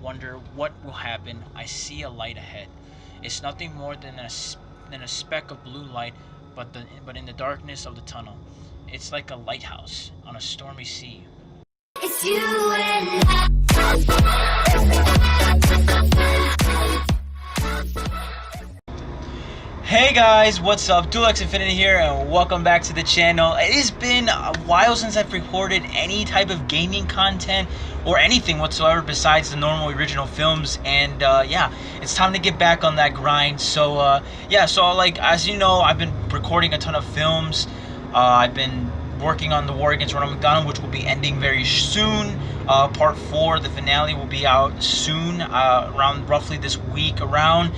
wonder what will happen. I see a light ahead. It's nothing more than a speck of blue light, but in the darkness of the tunnel. It's like a lighthouse on a stormy sea. It's you and Hey guys, what's up? Dulex Infinity here, and welcome back to the channel. It has been a while since I've recorded any type of gaming content or anything whatsoever besides the normal original films, and yeah, it's time to get back on that grind. So yeah, so like as you know, I've been recording a ton of films. I've been working on the War Against Ronald McDonald, which will be ending very soon. Part 4, the finale, will be out soon, around roughly this week around.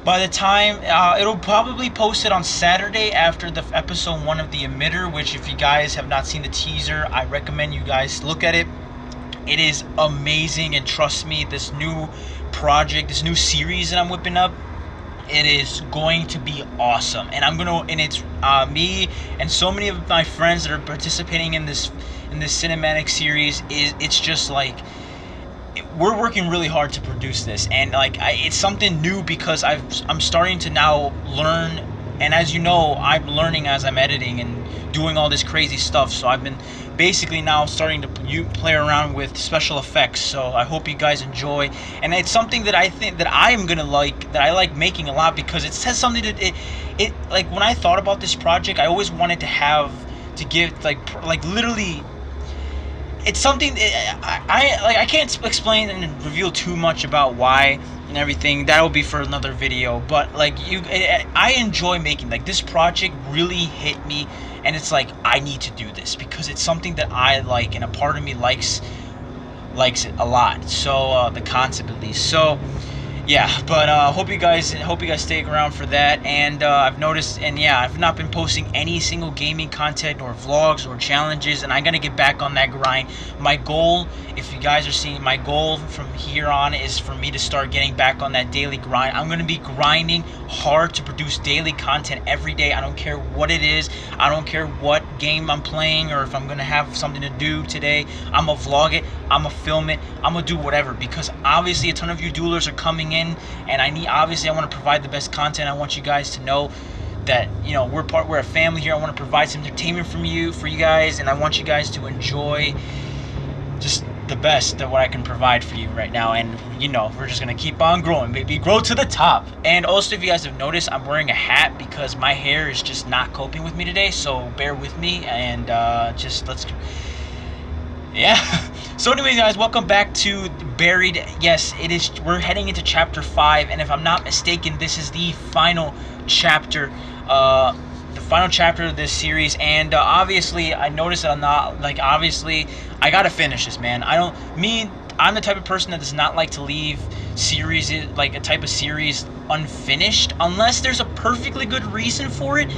By the time, it'll probably post it on Saturday after the episode 1 of The Emitter, which if you guys have not seen the teaser, I recommend you guys look at it. It is amazing, and trust me, this new project, this new series that I'm whipping up, it is going to be awesome. And it's me and so many of my friends that are participating in this cinematic series. It's just like, we're working really hard to produce this, and like it's something new because I'm starting to now learn, and as you know, I'm learning as I'm editing and doing all this crazy stuff. So I've been basically now starting to play around with special effects. So I hope you guys enjoy, and it's something that I think that I'm gonna like, that I like making a lot, because it says something that it like when I thought about this project, I always wanted to give like literally. It's something I can't explain and reveal too much about why and everything. That'll be for another video. But like I enjoy making, like, this project really hit me, and it's like I need to do this because it's something that I like, and a part of me likes it a lot. So the concept, at least. So yeah, but hope you guys stay around for that. And I've noticed, and yeah, I've not been posting any single gaming content or vlogs or challenges, and I'm gonna get back on that grind. My goal, if you guys are seeing, my goal from here on is for me to start getting back on that daily grind. I'm gonna be grinding hard to produce daily content every day. I don't care what it is. I don't care what game I'm playing, or if I'm gonna have something to do today. I'm gonna vlog it, I'm gonna film it, I'm gonna do whatever, because obviously a ton of you duelers are coming in, and I want to provide the best content. I want you guys to know that, you know, we're a family here. I want to provide some entertainment for you guys, and I want you guys to enjoy just the best that what I can provide for you right now. And you know, we're just gonna keep on growing, baby, grow to the top. And also, if you guys have noticed, I'm wearing a hat because my hair is just not coping with me today, so bear with me, and yeah. So anyways, guys, welcome back to Buried. Yes, it is. We're heading into chapter 5, and if I'm not mistaken, this is the final chapter. The final chapter of this series. And obviously, I noticed that I'm not, like, obviously, I gotta finish this, man. I'm the type of person that does not like to leave series, like a type of series, unfinished unless there's a perfectly good reason for it.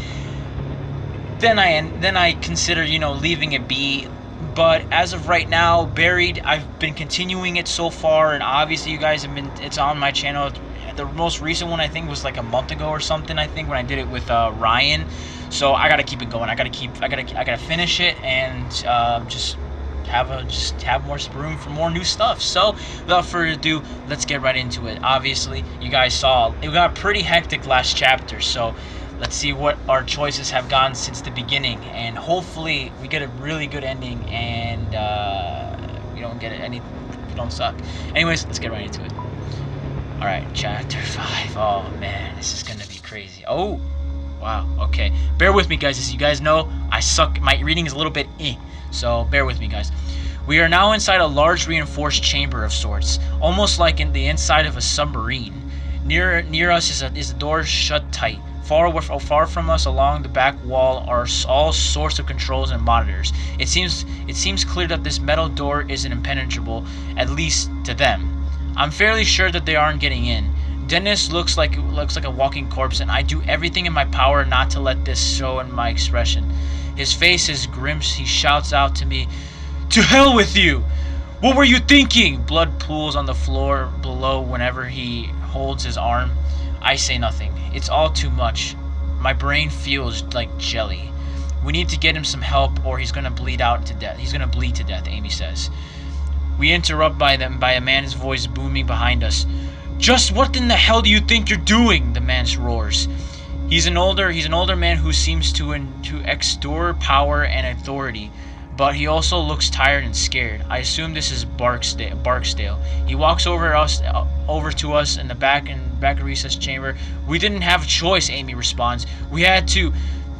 Then I consider, you know, leaving it be. But as of right now, Buried, I've been continuing it so far, and obviously you guys have been, it's on my channel. The most recent one, I think, was like a month ago or something, I think, when I did it with Ryan. So I gotta keep it going. I gotta finish it, and just have more room for more new stuff. So without further ado, let's get right into it. Obviously, you guys saw it got pretty hectic last chapter, so let's see what our choices have gone since the beginning, and hopefully we get a really good ending, and we don't suck. Anyways, let's get right into it. All right, chapter 5. Oh man, this is gonna be crazy. Oh, wow. Okay, bear with me, guys. As you guys know, I suck. My reading is a little bit so bear with me, guys. We are now inside a large reinforced chamber of sorts, almost like in the inside of a submarine. Near us is a door shut tight. Far from us along the back wall are all sorts of controls and monitors. It seems clear that this metal door isn't impenetrable, at least to them. I'm fairly sure that they aren't getting in. Dennis looks like a walking corpse, and I do everything in my power not to let this show in my expression. His face is grim. He shouts out to me, "To hell with you! What were you thinking?" Blood pools on the floor below whenever he holds his arm. I say nothing. It's all too much. My brain feels like jelly. We need to get him some help, or he's gonna bleed to death, Amy says. We interrupt by a man's voice booming behind us. Just what in the hell do you think you're doing? The man roars. He's an older man who seems to extol power and authority, but he also looks tired and scared. I assume this is Barksdale. He walks over to us in the back of recess chamber. We didn't have a choice, Amy responds. We had to.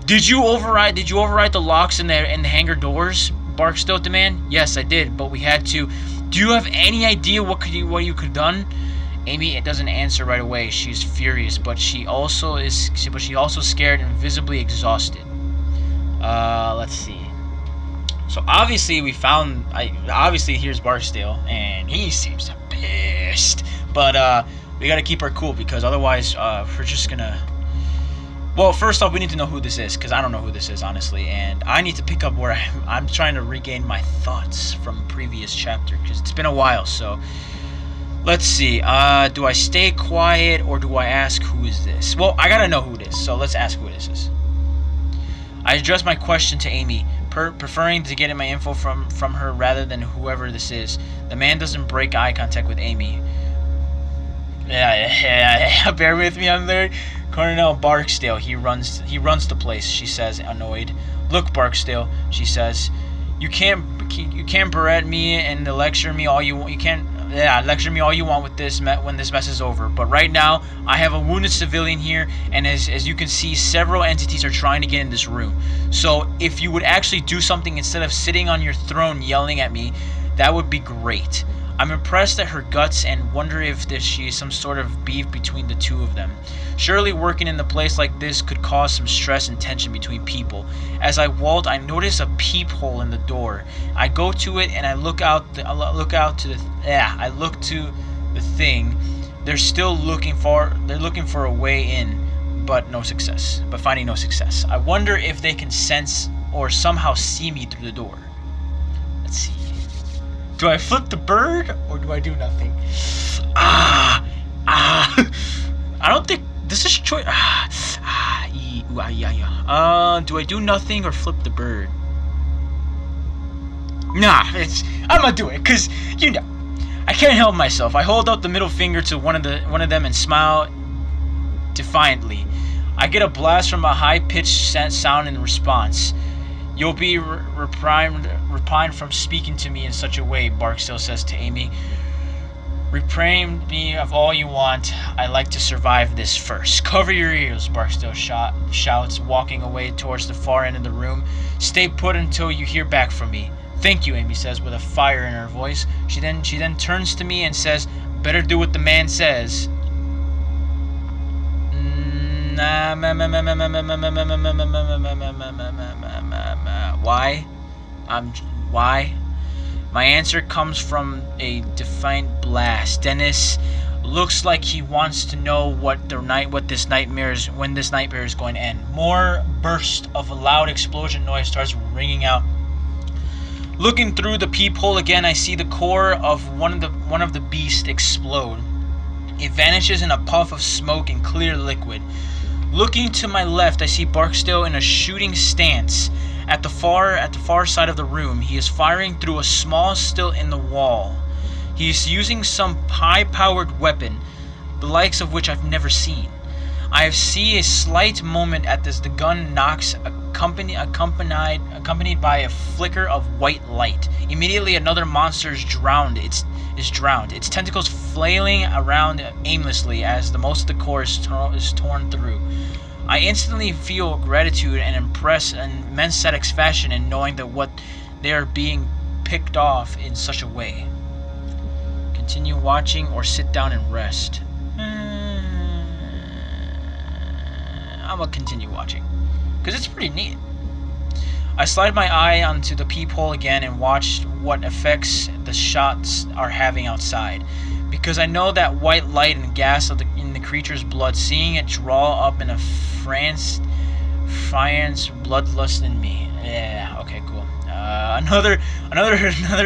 Did you override the locks in the hangar doors? Barksdale demands. Yes, I did, but we had to. Do you have any idea what you could have done? Amy doesn't answer right away. She's furious, but she also scared and visibly exhausted. Let's see. So obviously here's Barksdale, and he seems pissed. But we gotta keep her cool, because otherwise we're just gonna. Well, first off, we need to know who this is, because I don't know who this is, honestly, and I need to pick up where I'm trying to regain my thoughts from previous chapter, because it's been a while. So let's see. Do I stay quiet or do I ask who is this? Well, I gotta know who it is, so let's ask who it is. I address my question to Amy, preferring to get my info from her rather than whoever this is. The man doesn't break eye contact with Amy. Yeah, bear with me, I'm there. Colonel Barksdale, he runs the place, she says, annoyed. Look, Barksdale, she says, you can't berate me and lecture me all you want. You can't lecture me all you want with this when this mess is over. But right now, I have a wounded civilian here, and as you can see, several entities are trying to get in this room. So if you would actually do something instead of sitting on your throne yelling at me, that would be great. I'm impressed at her guts and wonder if she is some sort of beef between the two of them. Surely working in a place like this could cause some stress and tension between people. As I walk, I notice a peephole in the door. I go to it and I look to the thing. They're still looking for a way in, but finding no success. I wonder if they can sense or somehow see me through the door. Let's see. Do I flip the bird or do I do nothing? I don't think this is choice. Do I do nothing or flip the bird? Nah, I'm gonna do it, cause I can't help myself. I hold out the middle finger to one of them and smile defiantly. I get a blast from a high-pitched sound in response. You'll be repined from speaking to me in such a way, Barksdale says to Amy. Reprime me of all you want. I like to survive this first. Cover your ears, Barksdale shouts, walking away towards the far end of the room. Stay put until you hear back from me. Thank you, Amy says with a fire in her voice. She then turns to me and says, better do what the man says. Why? Why? My answer comes from a defiant blast. Dennis looks like he wants to know when this nightmare is going to end. More burst of a loud explosion noise starts ringing out. Looking through the peephole again, I see the core of one of the beasts explode. It vanishes in a puff of smoke and clear liquid. Looking to my left, I see Barksdale in a shooting stance. At the far side of the room, he is firing through a small slit in the wall. He is using some high-powered weapon, the likes of which I've never seen. I see a slight moment as the gun knocks, accompanied by a flicker of white light. Immediately, another monster is drowned. Its tentacles flailing around aimlessly as the most of the core is torn through. I instantly feel gratitude and immense satisfaction in knowing that what they are being picked off in such a way. Continue watching or sit down and rest. I'm gonna continue watching, because it's pretty neat. I slide my eye onto the peephole again and watch what effects the shots are having outside. Because I know that white light and gas in the creature's blood, seeing it draw up in a fiends bloodlust in me. Yeah, okay, cool. Another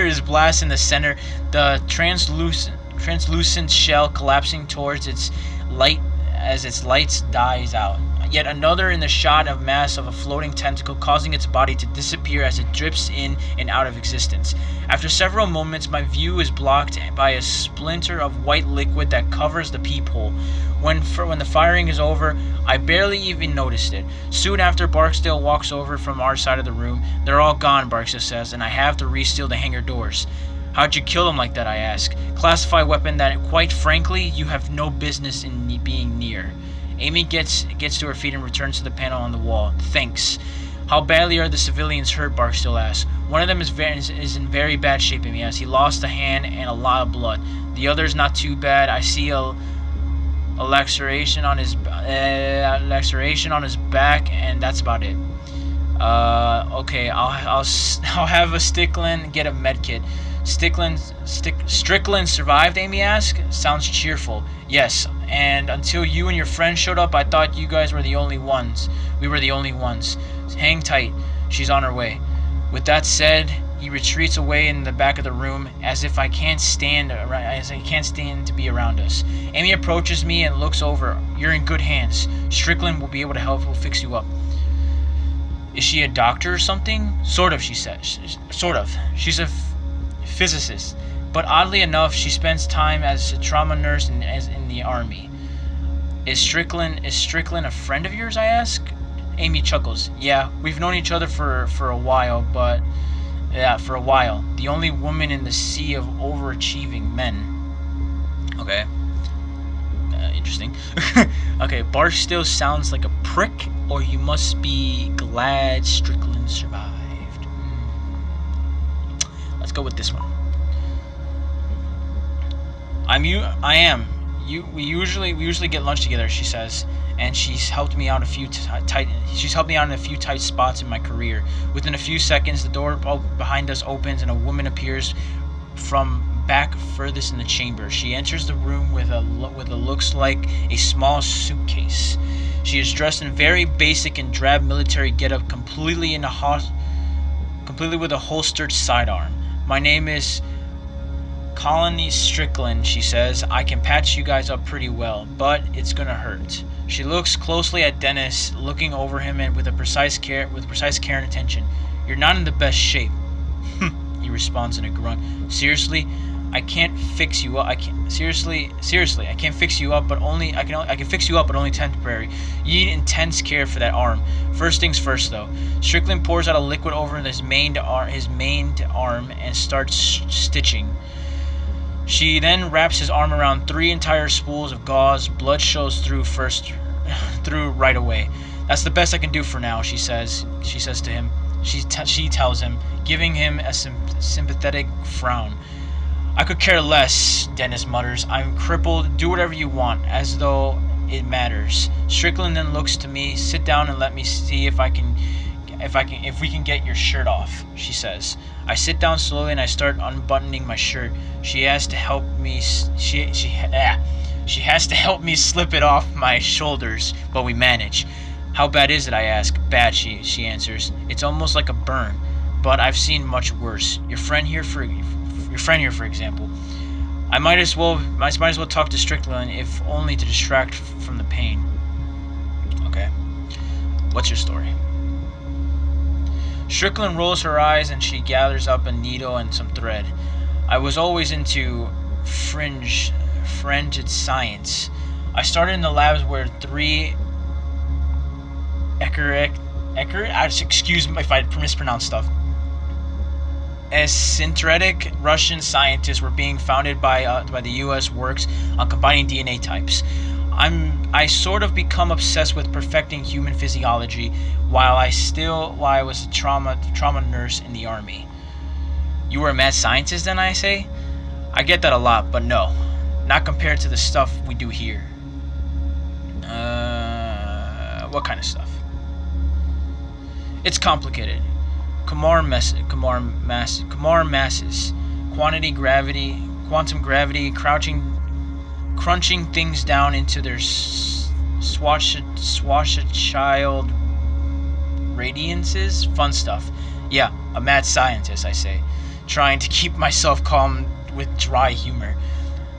is blast in the center. The translucent shell collapsing towards its light as its lights dies out. Yet another in the shot of mass of a floating tentacle, causing its body to disappear as it drips in and out of existence. After several moments, my view is blocked by a splinter of white liquid that covers the peephole. When the firing is over, I barely even noticed it. Soon after, Barksdale walks over from our side of the room. They're all gone, Barksdale says, and I have to re-seal the hangar doors. How'd you kill them like that, I ask. Classified weapon that, quite frankly, you have no business in being near. Amy gets to her feet and returns to the panel on the wall. Thanks. How badly are the civilians hurt, Barksdale asks. One of them is in very bad shape, Amy asks. He lost a hand and a lot of blood. The other's not too bad. I see a laceration on his back, and that's about it. Okay, I'll have a Strickland get a med kit. Strickland survived, Amy asked. Sounds cheerful. Yes, and until you and your friend showed up, I thought you guys were the only ones. We were the only ones. Hang tight. She's on her way. With that said, he retreats away in the back of the room as if I can't stand to be around us. Amy approaches me and looks over. You're in good hands. Strickland will be able to help. We'll fix you up. Is she a doctor or something? Sort of, she says. Sort of. She's a physicist, but oddly enough, she spends time as a trauma nurse in the army. Is Strickland a friend of yours, I ask? Amy chuckles. Yeah, we've known each other for a while, but for a while. The only woman in the sea of overachieving men. Okay. Interesting. Okay, Barksdale sounds like a prick, or you must be glad Strickland survived. Let's go with this one. We usually get lunch together, she says, and she's helped me out in a few tight spots in my career. Within a few seconds, the door behind us opens and a woman appears from back furthest in the chamber. She enters the room with a looks like a small suitcase. She is dressed in very basic and drab military getup, completely with a holstered sidearm. My name is Colony Strickland, she says. I can patch you guys up pretty well, but it's gonna hurt. She looks closely at Dennis, looking over him and with precise care and attention. You're not in the best shape. He responds in a grunt. Seriously, I can't fix you up. I can't fix you up, but only I can fix you up, but only temporary. You need intense care for that arm. First things first, though. Strickland pours out a liquid over his maimed arm and starts stitching. She then wraps his arm around 3 entire spools of gauze. Blood shows through right away. That's the best I can do for now, she says to him. She tells him, giving him a sympathetic frown. I could care less, Dennis mutters. I'm crippled. Do whatever you want, as though it matters. Strickland then looks to me. Sit down and let me see if we can get your shirt off, she says. I sit down slowly and I start unbuttoning my shirt. She has to help me. She has to help me slip it off my shoulders, but we manage. How bad is it, I ask. Bad, she answers. It's almost like a burn, but I've seen much worse. Your friend here, for example. I might as well talk to Strickland, if only to distract from the pain. Okay. What's your story? Strickland rolls her eyes and she gathers up a needle and some thread. I was always into fringed science. I started in the labs where 3 excuse me if I mispronounce stuff. Eccentric Russian scientists were being founded by the U.S. works on combining DNA types. I sort of become obsessed with perfecting human physiology while I was a trauma nurse in the army. You were a mad scientist then, I say? I get that a lot, but no, not compared to the stuff we do here. What kind of stuff? It's complicated. Kamar masses, quantum gravity, crunching things down into their Schwarzschild radiances. Fun stuff. Yeah, a mad scientist, I say, trying to keep myself calm with dry humor.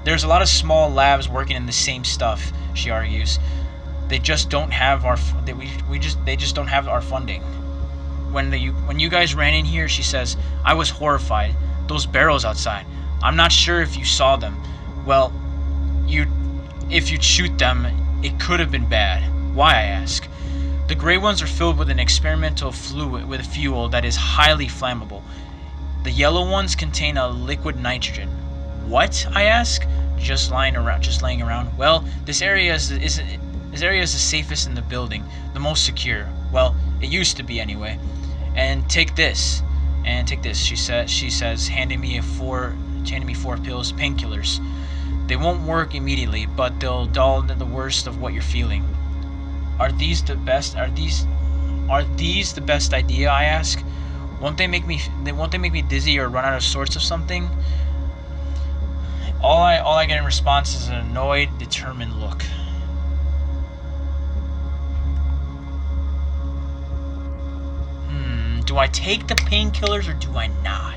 There's a lot of small labs working in the same stuff, she argues. They just don't have our they just don't have our funding. When you guys ran in here, she says, I was horrified. Those barrels outside. I'm not sure if you saw them. Well, if you'd shoot them, it could have been bad. Why, I ask. The gray ones are filled with an experimental fluid with fuel that is highly flammable. The yellow ones contain a liquid nitrogen. What? I ask. Just laying around. Well, this area is the safest in the building, the most secure. Well, it used to be anyway. And take this. She says, handing me four pills, painkillers. They won't work immediately, but they'll dull the worst of what you're feeling. Are these the best idea, I ask? Won't they make me dizzy or run out of sorts of something? All I get in response is an annoyed, determined look. Do I take the painkillers or do I not?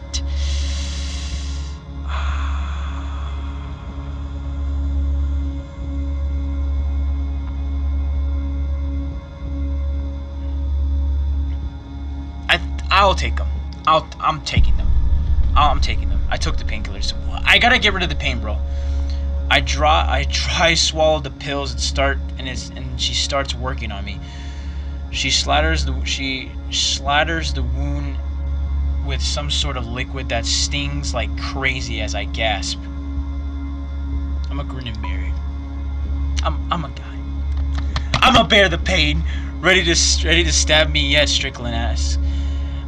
I'll take them. I'm taking them. I'm taking them. I took the painkillers. I gotta get rid of the pain, bro. I try swallow the pills and she starts working on me. She slathers the wound with some sort of liquid that stings like crazy as I gasp. I'm a grin and bear it. I'm a guy. I'ma bear the pain. Ready to stab me yet? Strickland asks.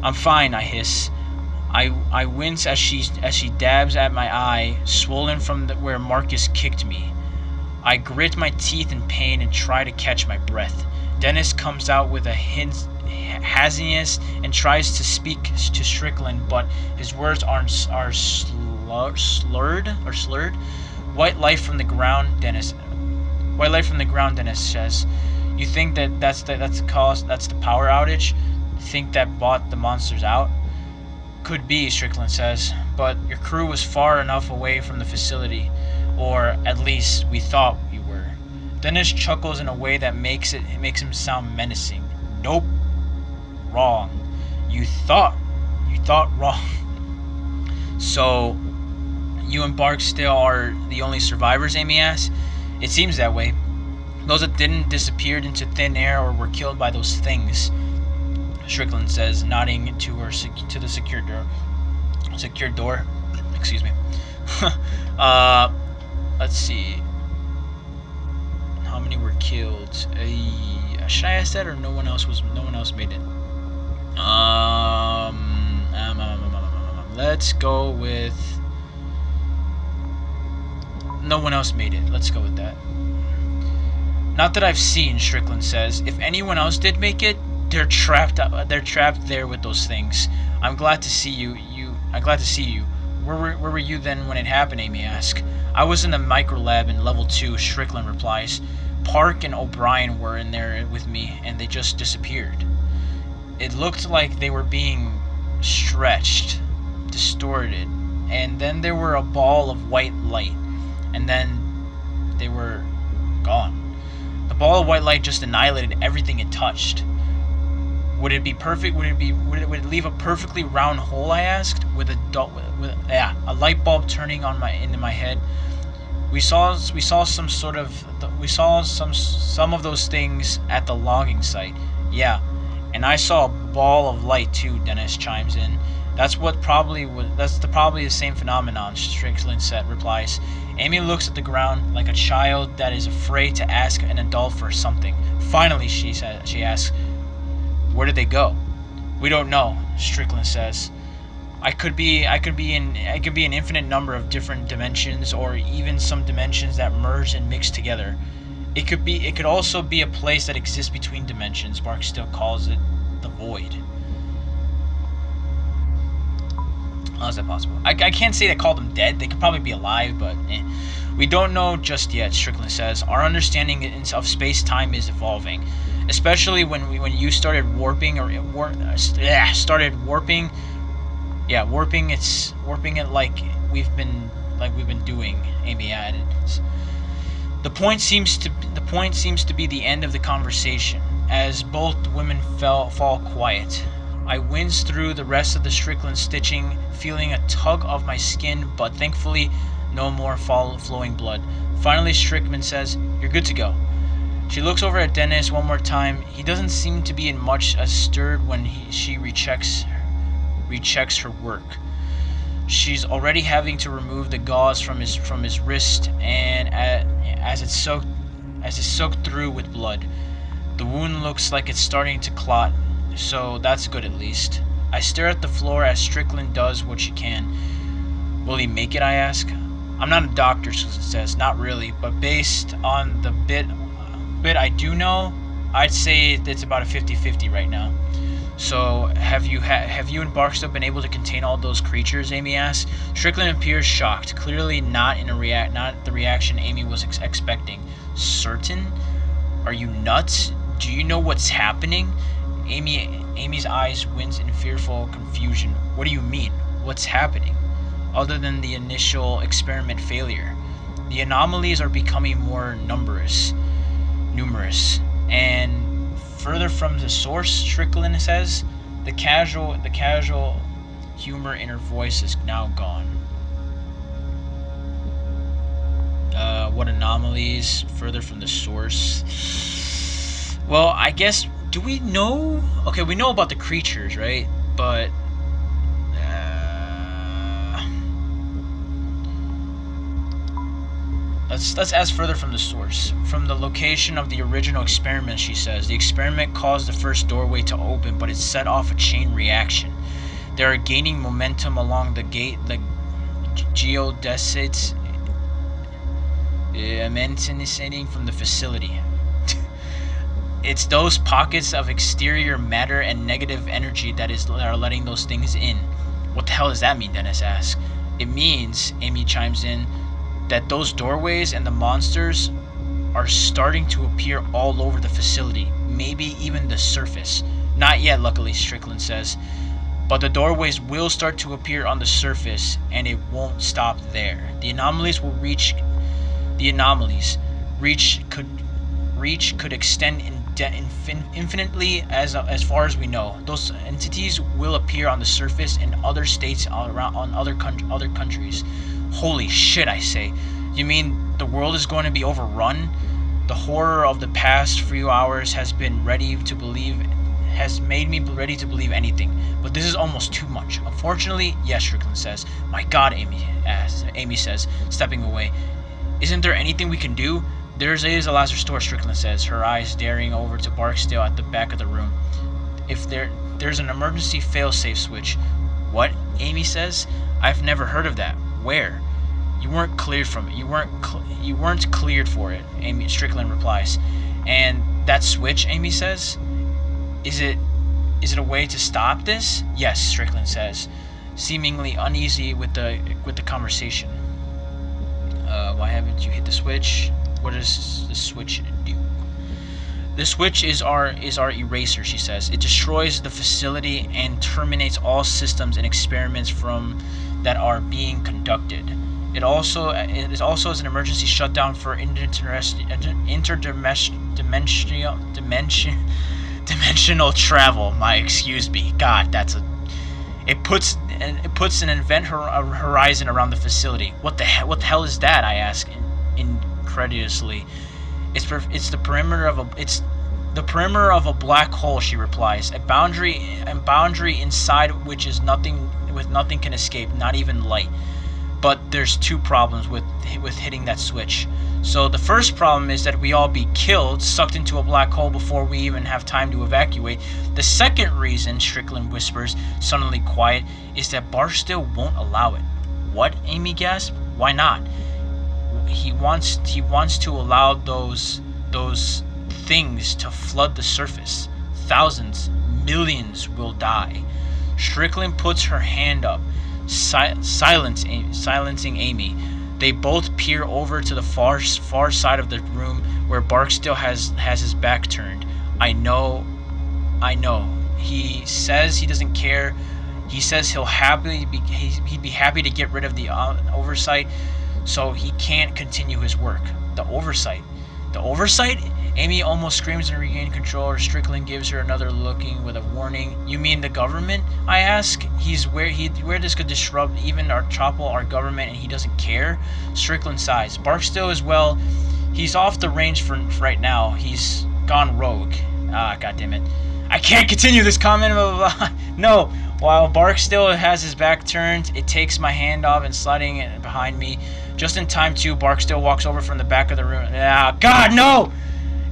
I'm fine, I hiss. I wince as she dabs at my eye, swollen from where Marcus kicked me. I grit my teeth in pain and try to catch my breath. Dennis comes out with a haziness and tries to speak to Strickland, but his words are slurred. White light from the ground, Dennis says. You think that's the power outage? Think that bought the monsters out? Could be, Strickland says, but your crew was far enough away from the facility, or at least we thought we were. Dennis chuckles in a way that makes him sound menacing. Nope. Wrong. You thought wrong. So, you and Barksdale are the only survivors, Amy asks? It seems that way. Those that didn't disappear into thin air or were killed by those things, Strickland says, nodding to the secure door. Excuse me. Let's see. How many were killed? Should I ask that, or no one else made it? Let's go with no one else made it. Let's go with that. Not that I've seen, Strickland says. If anyone else did make it, they're trapped there with those things. I'm glad to see you. Where were you then when it happened? Amy asks. I was in the micro lab in level 2. Strickland replies. Park and O'Brien were in there with me, and they just disappeared. It looked like they were being stretched, distorted, and then there were a ball of white light, and then they were gone. The ball of white light just annihilated everything it touched. Would it be perfect? Would it leave a perfectly round hole? I asked, with a light bulb turning into my head. We saw some of those things at the logging site. Yeah, and I saw a ball of light too. Dennis chimes in. That's probably the same phenomenon. Strickland replies. Amy looks at the ground like a child that is afraid to ask an adult for something. Finally, she asks, where did they go? We don't know, Strickland says. I could be an infinite number of different dimensions, or even some dimensions that merge and mix together. It could also be a place that exists between dimensions. Barksdale calls it the void. How is that possible? I can't say they call them dead. They could probably be alive, but we don't know just yet, Strickland says. Our understanding of space-time is evolving, especially when you started warping warping it like we've been doing. Amy added. The point seems point seems to be the end of the conversation, as both women fall quiet. I wince through the rest of the Strickland stitching, feeling a tug of my skin, but thankfully no more flowing blood. Finally, Strickland says, "You're good to go." She looks over at Dennis one more time. He doesn't seem to be in much as stirred when she rechecks her work. She's already having to remove the gauze from his wrist, and as it's soaked through with blood. The wound looks like it's starting to clot, so that's good at least. I stare at the floor as Strickland does what she can. Will he make it, I ask. I'm not a doctor, she says. Not really, but based on the bit I do know, I'd say it's about a 50-50 right now. So, have you and Barstow been able to contain all those creatures? Amy asks. Strickland appears shocked, clearly not the reaction Amy was expecting. Certain? Are you nuts? Do you know what's happening? Amy's eyes wince in fearful confusion. What do you mean? What's happening? Other than the initial experiment failure, the anomalies are becoming more numerous, and further from the source, Strickland says. The casual humor in her voice is now gone. What anomalies? Further from the source. Well, I guess, do we know? Okay, we know about the creatures, right? But let's ask further from the source. From the location of the original experiment, she says. The experiment caused the first doorway to open, but it set off a chain reaction. They are gaining momentum along the gate, the geodesics emanating from the facility. It's those pockets of exterior matter and negative energy that are letting those things in. What the hell does that mean? Dennis asks. It means, Amy chimes in, that those doorways and the monsters are starting to appear all over the facility, maybe even the surface. Not yet, luckily, Strickland says. But the doorways will start to appear on the surface, and it won't stop there. The anomalies could extend infinitely as far as we know. Those entities will appear on the surface in other states on other countries. Holy shit, I say. You mean the world is going to be overrun? The horror of the past few hours has made me ready to believe anything. But this is almost too much. Unfortunately, yes, Strickland says. My God, Amy says, stepping away. Isn't there anything we can do? There is a laser store, Strickland says, her eyes staring over to Barksdale at the back of the room. If there's an emergency fail-safe switch. What? Amy says. I've never heard of that. Where? You weren't cleared from it. You weren't cleared for it, Strickland replies. And that switch, Amy says? Is it a way to stop this? Yes, Strickland says, seemingly uneasy with the conversation. Why haven't you hit the switch? What does the switch do? The switch is our eraser, she says. It destroys the facility and terminates all systems and experiments that are being conducted. It also is an emergency shutdown for interdimensional travel. Excuse me. God, it puts an event horizon around the facility. What the hell is that? I ask incredulously. It's the perimeter of a black hole, she replies. A boundary inside which is nothing can escape, not even light. But there's two problems with hitting that switch. So the first problem is that we all be killed, sucked into a black hole before we even have time to evacuate. The second reason, Strickland whispers, suddenly quiet, is that Barstow won't allow it. What? Amy gasped. Why not? He wants to allow those things to flood the surface. Thousands, millions will die. Strickland puts her hand up, silencing Amy. They both peer over to the far side of the room where Barksdale has his back turned. I know. He says he doesn't care. He says he'd be happy to get rid of the oversight, so he can't continue his work. The oversight. The oversight? Amy almost screams and regains control. Strickland gives her another looking with a warning. You mean the government? I ask. Where this could disrupt even or topple our government, and he doesn't care? Strickland sighs. Barksdale as well. He's off the range for right now. He's gone rogue. Ah, goddammit. I can't continue this comment. No. While Barksdale has his back turned, it takes my hand off and sliding it behind me. Just in time, too, Barksdale walks over from the back of the room. Ah, God, no!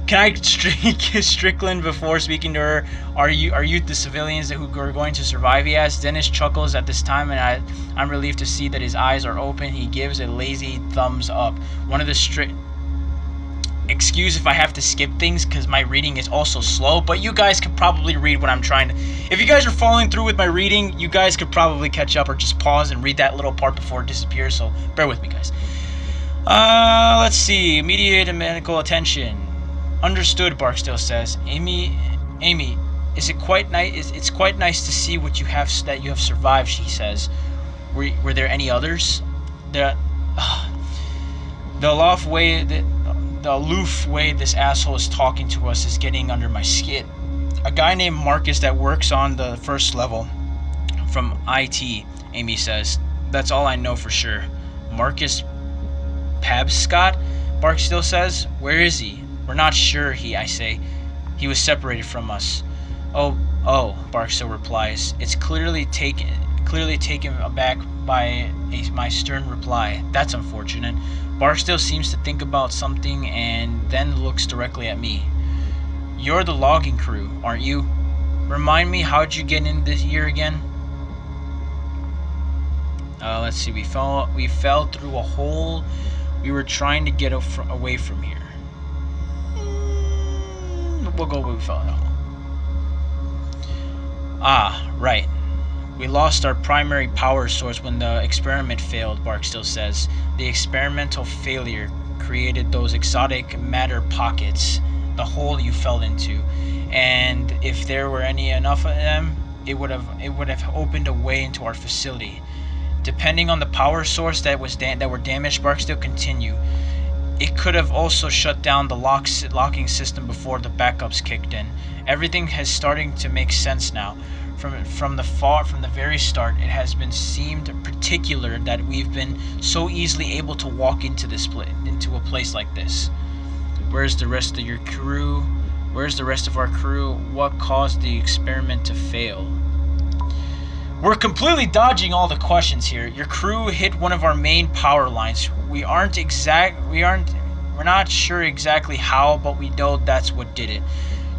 Can I kiss Strickland before speaking to her? Are you the civilians who are going to survive? He asks. Dennis chuckles at this time, and I'm relieved to see that his eyes are open. He gives a lazy thumbs up. One of the excuse if I have to skip things because my reading is also slow, but you guys could probably read what I'm trying to. If you guys are following through with my reading, you guys could probably catch up or just pause and read that little part before it disappears. So bear with me, guys. Let's see. Immediate medical attention. Understood, Barksdale says. Amy, is it quite nice? It's quite nice to see what you have survived. She says. Were there any others? The aloof way this asshole is talking to us is getting under my skin. A guy named Marcus that works on the first level from IT. Amy says. That's all I know for sure. Marcus Pabscott? Barksdale says. Where is he? We're not sure, I say. He was separated from us. Oh, Barksdale replies. It's clearly taken aback by my stern reply. That's unfortunate. Barksdale seems to think about something and then looks directly at me. You're the logging crew, aren't you? Remind me, how'd you get in this year again? Let's see. We fell through a hole. We were trying to get away from here. We'll go where we fell in a hole. Ah, right. We lost our primary power source when the experiment failed, Barksdale says. The experimental failure created those exotic matter pockets, the hole you fell into. And if there were enough of them, it would have opened a way into our facility. Depending on the power source that were damaged, Barksdale continued. It could have also shut down the locking system before the backups kicked in. Everything has starting to make sense now. From the very start, it has been seemed particular that we've been so easily able to walk into a place like this. Where's the rest of your crew? Where's the rest of our crew? What caused the experiment to fail? We're completely dodging all the questions here. Your crew hit one of our main power lines. We're not sure exactly how, but we know that's what did it.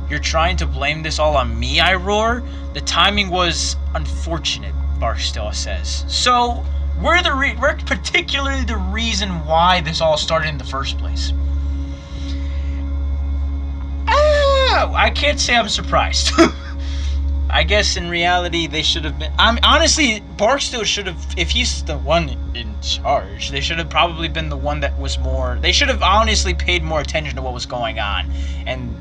You're trying to blame this all on me, I roar. The timing was unfortunate, Barksdale says. So, we're particularly the reason why this all started in the first place. I can't say I'm surprised. I guess in reality they should have been. Honestly, Barksdale should have, if he's the one in charge, they should have probably been the one that was more. They should have honestly paid more attention to what was going on and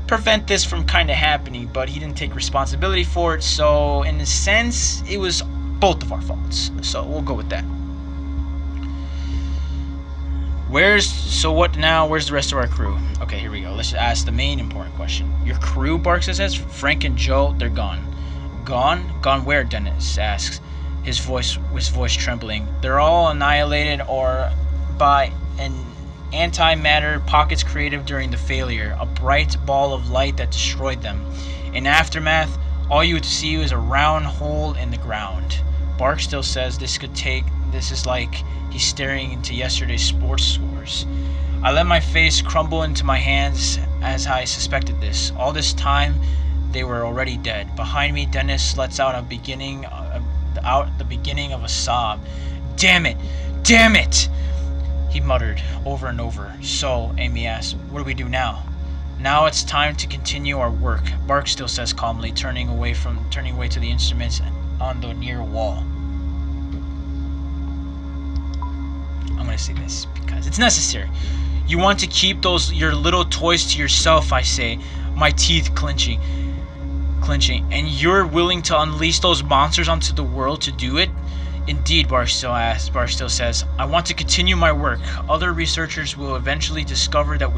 prevent this from kind of happening. But he didn't take responsibility for it, so in a sense, it was both of our faults. So we'll go with that. So what now? Where's the rest of our crew? Okay, here we go. Let's ask the main important question. Your crew, Barksdale says. Frank and Joe, they're gone. Gone? Gone where? Dennis asks, his voice trembling. They're all annihilated or by an antimatter pockets created during the failure, a bright ball of light that destroyed them. In aftermath, all you would see is a round hole in the ground. Barksdale says this is like he's staring into yesterday's sports scores. I let my face crumble into my hands as I suspected this. All this time, they were already dead. Behind me, Dennis lets out the beginning of a sob. Damn it! Damn it! He muttered over and over. So, Amy asked, what do we do now? Now it's time to continue our work, Barksdale says calmly, turning away to the instruments on the near wall. I'm gonna say this because it's necessary. You want to keep your little toys to yourself, I say, my teeth clenching, and you're willing to unleash those monsters onto the world to do it? Indeed, Barstow says, I want to continue my work. Other researchers will eventually discover that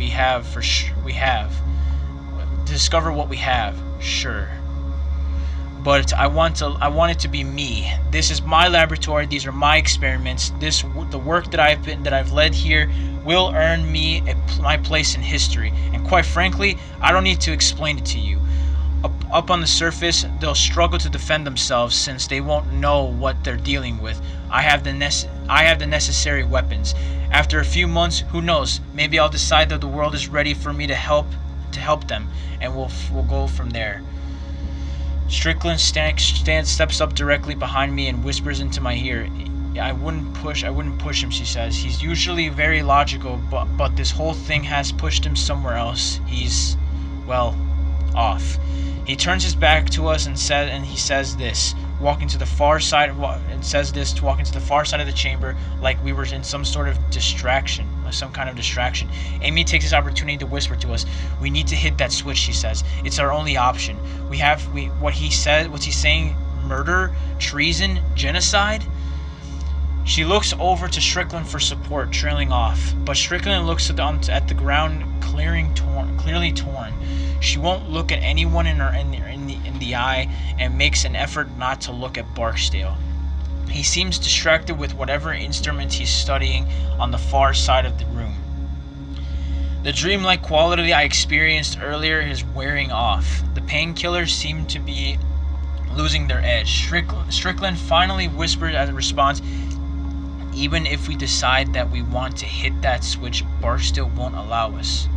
discover what we have. Sure. But I want it to be me. This is my laboratory. These are my experiments. The work that I've led here will earn me my place in history. And quite frankly, I don't need to explain it to you. Up on the surface, they'll struggle to defend themselves since they won't know what they're dealing with. I have the necessary weapons. After a few months, who knows? Maybe I'll decide that the world is ready for me to help them, and we'll go from there. Strickland steps up directly behind me and whispers into my ear. I wouldn't push him, she says. He's usually very logical, but this whole thing has pushed him somewhere else. He's, well, off. He turns his back to us and says this, walking to the far side of the chamber, like we were in some kind of distraction. Amy takes this opportunity to whisper to us, "We need to hit that switch," she says. "It's our only option. What's he saying? Murder, treason, genocide?" She looks over to Strickland for support, trailing off, but Strickland looks at the ground, clearly torn. She won't look at anyone in the eye and makes an effort not to look at Barksdale. He seems distracted with whatever instrument he's studying on the far side of the room. The dreamlike quality I experienced earlier is wearing off. The painkillers seem to be losing their edge. Strickland finally whispered as a response, "Even if we decide that we want to hit that switch, Barksdale won't allow us."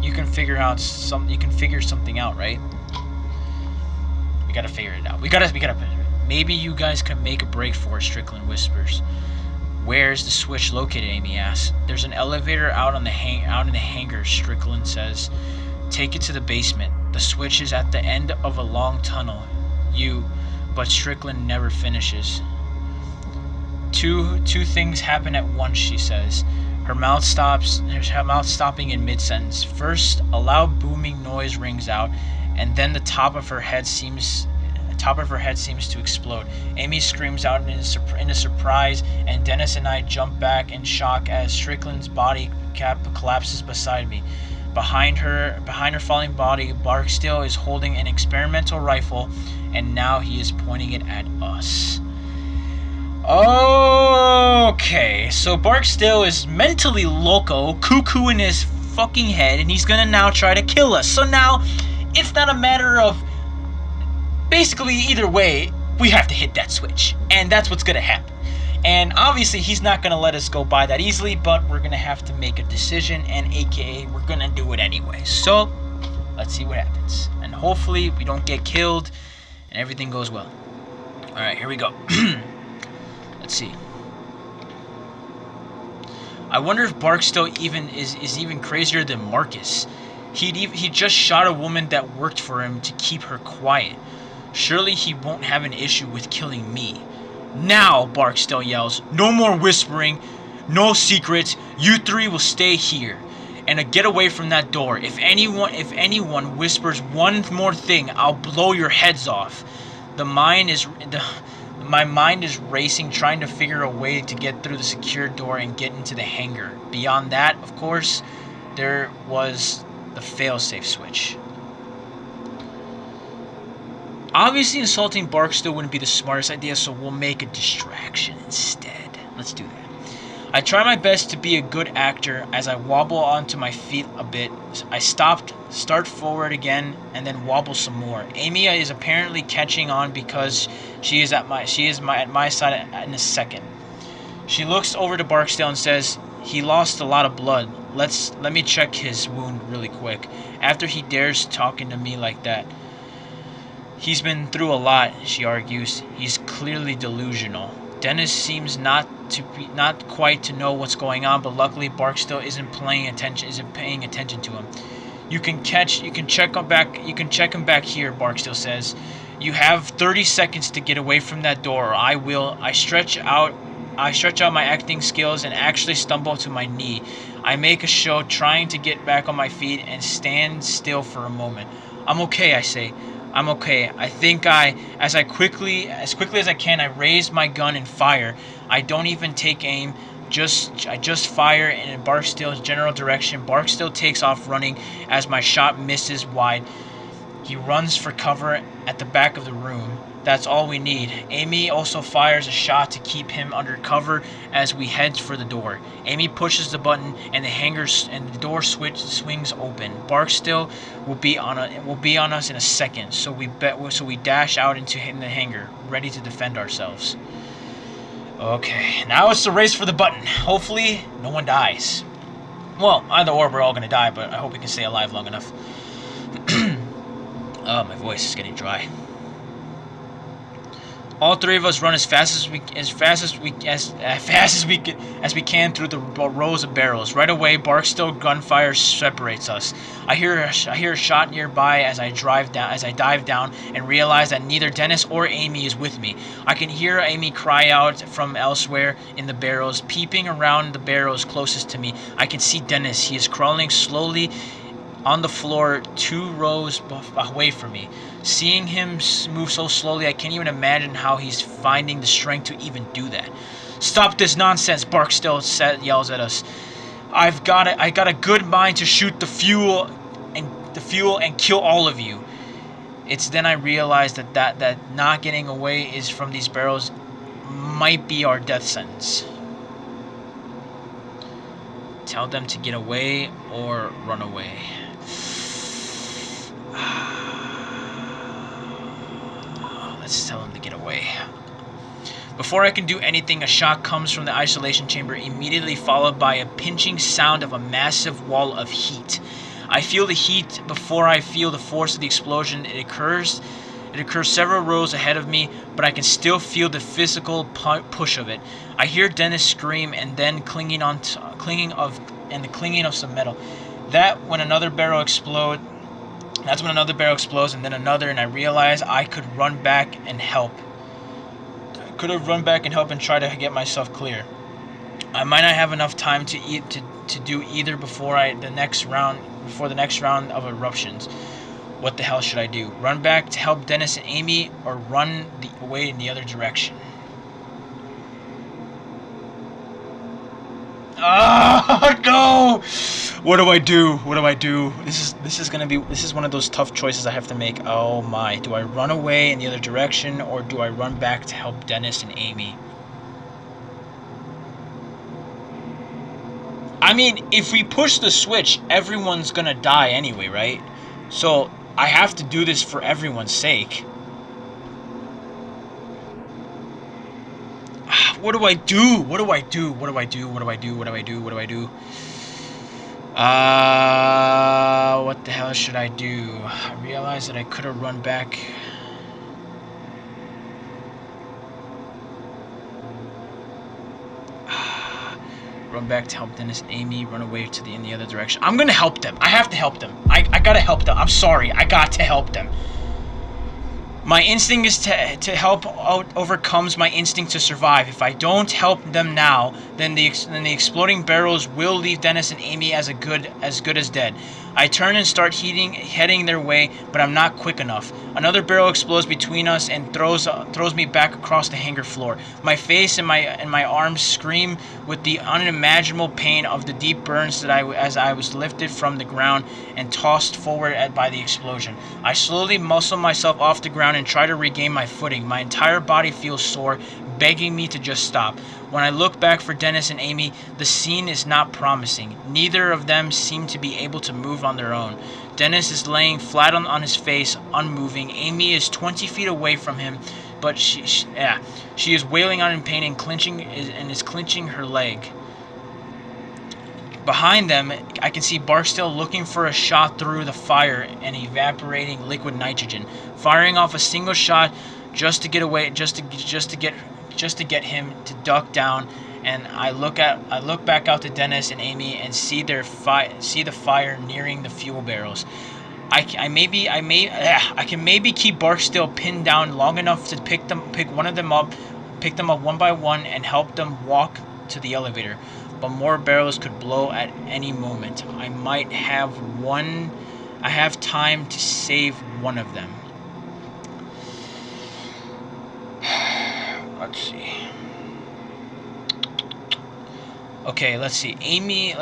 You can figure something out, right? We gotta figure it out. We gotta. Maybe you guys can make a break for it, Strickland whispers. "Where's the switch located?" Amy asks. "There's an elevator out in the hangar," Strickland says. "Take it to the basement. The switch is at the end of a long tunnel. But Strickland never finishes. Two things happen at once," she says. Her mouth stopping in mid-sentence. First, a loud booming noise rings out, and then the top of her head seems to explode. Amy screams out in a surprise, and Dennis and I jump back in shock as Strickland's body collapses beside me. Behind her falling body, Barksdale is holding an experimental rifle, and now he is pointing it at us. Okay, so Barksdale is mentally loco, cuckoo in his fucking head, and he's gonna now try to kill us. So now, it's not a matter of, basically either way, we have to hit that switch, and that's what's gonna happen. And obviously, he's not gonna let us go by that easily, but we're gonna have to make a decision, and aka, we're gonna do it anyway. So, let's see what happens. And hopefully, we don't get killed, and everything goes well. Alright, here we go. Let's see. I wonder if Barksdale is even crazier than Marcus. He just shot a woman that worked for him to keep her quiet. Surely he won't have an issue with killing me. "Now," Barksdale yells, "no more whispering, no secrets. You three will stay here. And get away from that door. If anyone whispers one more thing, I'll blow your heads off." My mind is racing, trying to figure a way to get through the secured door and get into the hangar. Beyond that, of course, there was the failsafe switch. Obviously, insulting Barksdale wouldn't be the smartest idea, so we'll make a distraction instead. Let's do that. I try my best to be a good actor as I wobble onto my feet a bit. I start forward again, and then wobble some more. Amy is apparently catching on because she is at my side in a second. She looks over to Barksdale and says, "He lost a lot of blood. Let me check his wound really quick." After he dares talking to me like that. "He's been through a lot," she argues. "He's clearly delusional." Dennis seems not quite to know what's going on, but luckily Barksdale isn't paying attention to him. You can check him back here," Barksdale says. "You have 30 seconds to get away from that door, or I will." I stretch out my acting skills and actually stumble to my knee. I make a show trying to get back on my feet and stand still for a moment. "I'm okay," I say. I'm okay. I think as quickly as I can, I raise my gun and fire. I don't even take aim. I just fire in Barkstill's general direction. Barkstill takes off running as my shot misses wide. He runs for cover at the back of the room. That's all we need. Amy also fires a shot to keep him under cover as we head for the door. Amy pushes the button and the door swings open. Barkstill will be on us in a second, so we dash out into the hangar, ready to defend ourselves. Okay, now it's the race for the button. Hopefully, no one dies. Well, either or, we're all gonna die, but I hope we can stay alive long enough. Oh, my voice is getting dry. All three of us run as fast as we can through the rows of barrels. Right away, Barkstill gunfire separates us. I hear a shot nearby as I dive down and realize that neither Dennis or Amy is with me. I can hear Amy cry out from elsewhere in the barrels, peeping around the barrels closest to me. I can see Dennis. He is crawling slowly on the floor 2 rows away from me. Seeing him move so slowly, I can't even imagine how he's finding the strength to even do that. Stop this nonsense, Barkstill yells at us. I got a good mind to shoot the fuel and kill all of you. It's then I realize that not getting away is from these barrels might be our death sentence. Tell them to get away or run away. Let's tell him to get away. Before I can do anything, a shot comes from the isolation chamber, immediately followed by a pinching sound of a massive wall of heat. I feel the heat before I feel the force of the explosion. It occurs several rows ahead of me, but I can still feel the physical push of it. I hear Dennis scream and then clinging of some metal. That's when another barrel explodes, and then another, and I realize I could run back and help. And try to get myself clear. I might not have enough time to do either before the next round of eruptions. What the hell should I do? Run back to help Dennis and Amy, or run away in the other direction? Ah, no! What do I do? This is one of those tough choices I have to make. Oh my, do I run away in the other direction, or do I run back to help Dennis and Amy? I mean, if we push the switch, everyone's gonna die anyway, right? So I have to do this for everyone's sake. What do I do? What the hell should I do? I realized that I could have run back. Run back to help Dennis and Amy, run away in the other direction. I'm gonna help them. I have to help them. I gotta help them. I'm sorry. I got to help them. My instinct is to help overcomes my instinct to survive. If I don't help them now, then the exploding barrels will leave Dennis and Amy as good as dead. I turn and start heading their way, but I'm not quick enough. Another barrel explodes between us and throws me back across the hangar floor. My face and my arms scream with the unimaginable pain of the deep burns as I was lifted from the ground and tossed forward by the explosion. I slowly muscle myself off the ground and try to regain my footing. My entire body feels sore, begging me to just stop. When I look back for Dennis and Amy, the scene is not promising. Neither of them seem to be able to move on their own. Dennis is laying flat on his face, unmoving. Amy is 20 feet away from him, but she is wailing out in pain and is clenching her leg. Behind them, I can see Barkstill looking for a shot through the fire and evaporating liquid nitrogen, firing off a single shot just to get away, just to get him to duck down. And I look back out to Dennis and Amy and see the fire nearing the fuel barrels. I can maybe keep Barkstill pinned down long enough to pick them up one by one and help them walk to the elevator. But more barrels could blow at any moment. I have time to save one of them. Let's see. Okay, let's see. Amy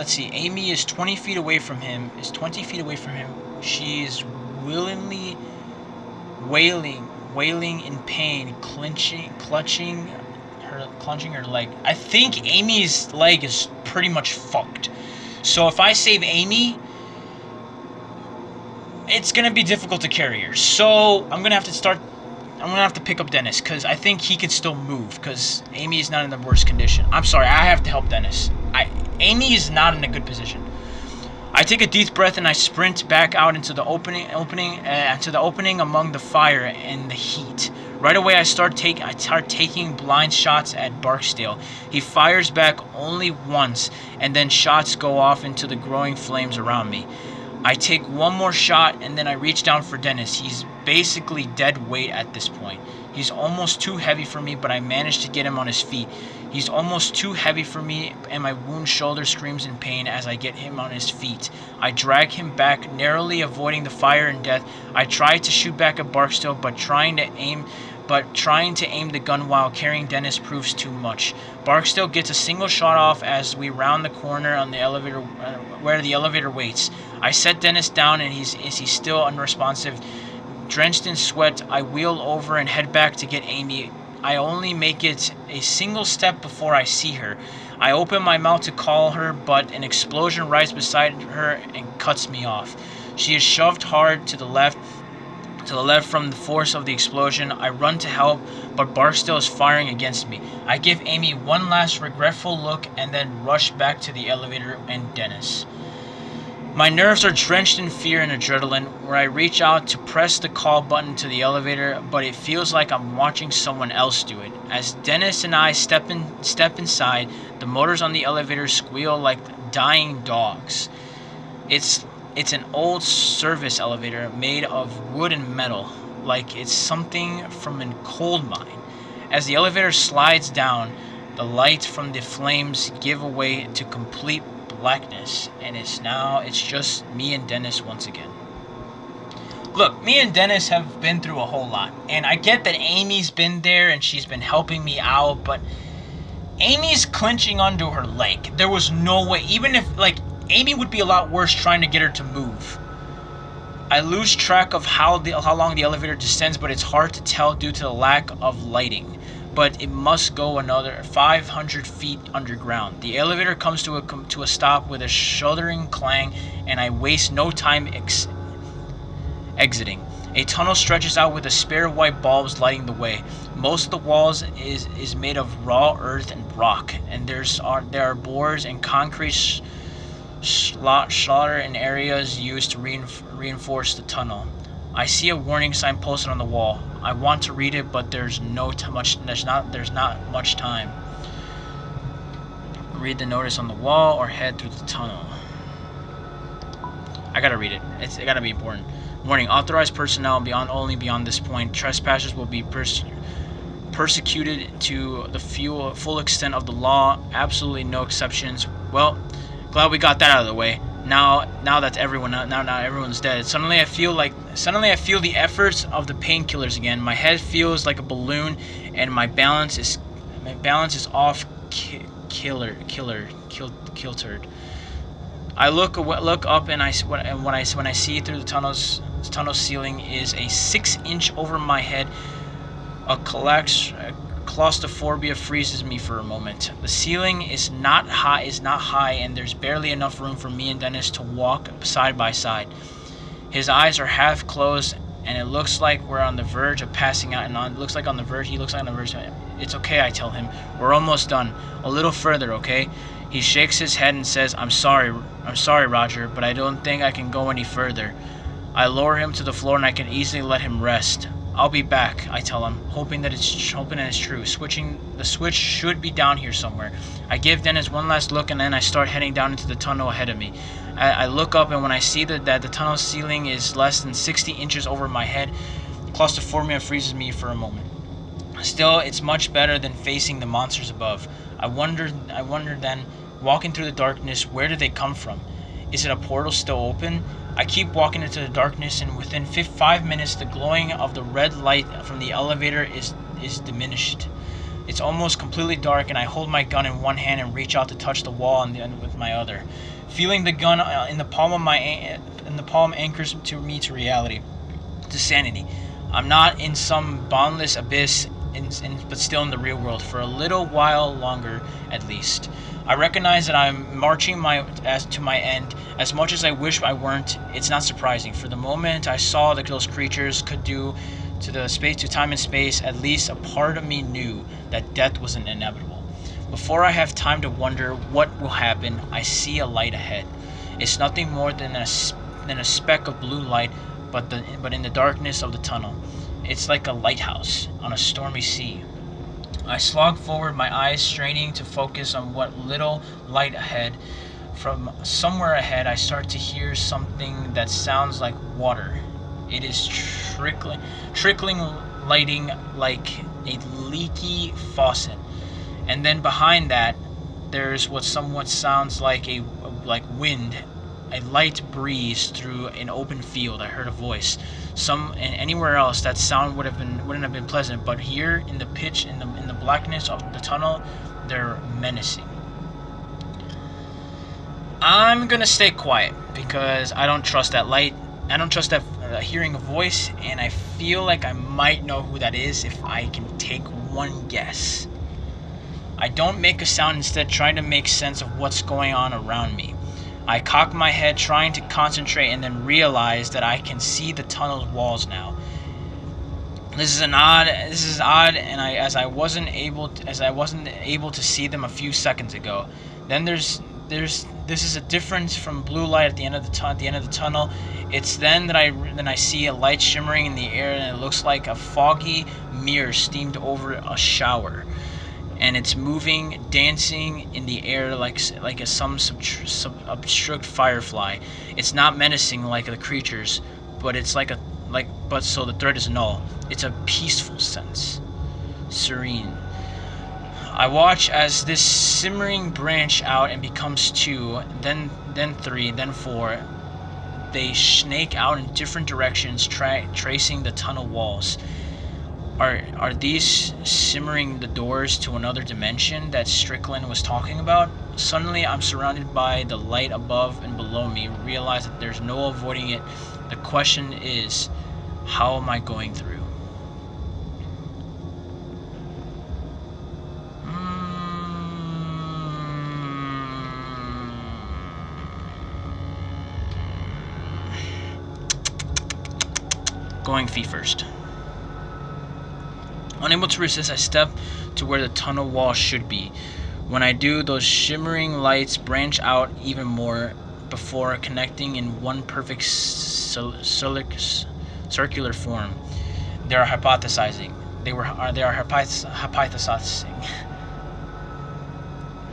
is 20 feet away from him. She is willingly wailing in pain, clutching her leg. I think Amy's leg is pretty much fucked. So if I save Amy, it's gonna be difficult to carry her. So I'm gonna have to pick up Dennis, because I think he can still move, because Amy is not in the worst condition. I'm sorry, I have to help Dennis. Amy is not in a good position. I take a deep breath and I sprint back out into the opening among the fire and the heat. Right away, I start taking blind shots at Barksdale. He fires back only once, and then shots go off into the growing flames around me. I take one more shot, and then I reach down for Dennis. He's basically dead weight at this point. He's almost too heavy for me, but I manage to get him on his feet. He's almost too heavy for me, and my wound shoulder screams in pain as I get him on his feet. I drag him back, narrowly avoiding the fire and death. I try to shoot back at Barksdale, but trying to aim the gun while carrying Dennis proves too much. Barksdale gets a single shot off as we round the corner on the elevator, where the elevator waits. I set Dennis down, and he's still unresponsive. Drenched in sweat, I wheel over and head back to get Amy. I only make it a single step before I see her. I open my mouth to call her, but an explosion right beside her and cuts me off. She is shoved hard to the left from the force of the explosion. I run to help, but Barksdale is firing against me. I give Amy one last regretful look and then rush back to the elevator and Dennis. My nerves are drenched in fear and adrenaline, where I reach out to press the call button to the elevator, but it feels like I'm watching someone else do it. As Dennis and I step inside, the motors on the elevator squeal like dying dogs. It's an old service elevator made of wood and metal, like it's something from a coal mine. As the elevator slides down, the light from the flames give way to complete blackness, and it's just me and Dennis once again. Look, me and Dennis have been through a whole lot, and I get that Amy's been there and she's been helping me out, but Amy's clenching onto her leg. There was no way, even if, Amy would be a lot worse trying to get her to move. I lose track of how long the elevator descends, but it's hard to tell due to the lack of lighting. But it must go another 500 feet underground. The elevator comes to a stop with a shuddering clang, and I waste no time exiting. A tunnel stretches out with a spare white bulbs lighting the way. Most of the walls is made of raw earth and rock, and there are bores and concrete slaughter in areas used to reinforce the tunnel. I see a warning sign posted on the wall. I want to read it, but there's not much time. Read the notice on the wall or head through the tunnel. I gotta read it. It gotta be important. Warning: authorized personnel only beyond this point. Trespassers will be persecuted to the full extent of the law. Absolutely no exceptions. Well, glad we got that out of the way. Now that everyone's dead. Suddenly I feel the efforts of the painkillers again. My head feels like a balloon, and my balance is off kiltered. I look up, and when I see through the tunnel ceiling is a 6-inch over my head. Claustrophobia freezes me for a moment. The ceiling is not high, and there's barely enough room for me and Dennis to walk side by side. His eyes are half closed, and it looks like we're on the verge of passing out. And he looks like on the verge. It's okay, I tell him. We're almost done. A little further, okay? He shakes his head and says, I'm sorry, Roger, but I don't think I can go any further. I lower him to the floor, and I can easily let him rest. I'll be back, I tell him, hoping that it's true. The switch should be down here somewhere. I give Dennis one last look, and then I start heading down into the tunnel ahead of me. I look up, and when I see that the tunnel ceiling is less than 60 inches over my head, claustrophobia freezes me for a moment. Still, it's much better than facing the monsters above. I wonder then, walking through the darkness, where did they come from? Is it a portal still open? I keep walking into the darkness, and within 5 minutes, the glowing of the red light from the elevator is diminished. It's almost completely dark, and I hold my gun in one hand and reach out to touch the wall with my other. Feeling the gun in the palm of anchors to me to reality, to sanity. I'm not in some boundless abyss, but still in the real world for a little while longer, at least. I recognize that I'm marching to my end. As much as I wish I weren't, it's not surprising. For the moment I saw that those creatures could do to time and space, at least a part of me knew that death was inevitable. Before I have time to wonder what will happen, I see a light ahead. It's nothing more than a speck of blue light, but in the darkness of the tunnel. It's like a lighthouse on a stormy sea. I slog forward, my eyes straining to focus on what little light ahead. From somewhere ahead, I start to hear something that sounds like water. It is trickling, lighting like a leaky faucet. And then behind that, there's what somewhat sounds like wind, a light breeze through an open field. I heard a voice. And anywhere else, that sound wouldn't have been pleasant, but here in the pitch, in the blackness of the tunnel, they're menacing. I'm gonna stay quiet because I don't trust that light. I don't trust that hearing a voice, and I feel like I might know who that is if I can take one guess. I don't make a sound, instead trying to make sense of what's going on around me. I cock my head, trying to concentrate, and then realize that I can see the tunnel's walls now. This is odd, and as I wasn't able to see them a few seconds ago. Then this is a difference from blue light at the end of the tunnel. It's then that I see a light shimmering in the air, and it looks like a foggy mirror steamed over a shower. And it's moving, dancing in the air like some obstruct firefly. It's not menacing like the creatures, but it's but so the threat is null. It's a peaceful sense, serene. I watch as this simmering branch out and becomes 2, then 3, then 4. They snake out in different directions, tracing the tunnel walls. Are these simmering the doors to another dimension that Strickland was talking about? Suddenly, I'm surrounded by the light above and below me. Realize that there's no avoiding it. The question is, how am I going through? Going feet first. Unable to resist, I step to where the tunnel wall should be. When I do, those shimmering lights branch out even more before connecting in one perfect circular form. They are hypothesizing. They are hypothesizing.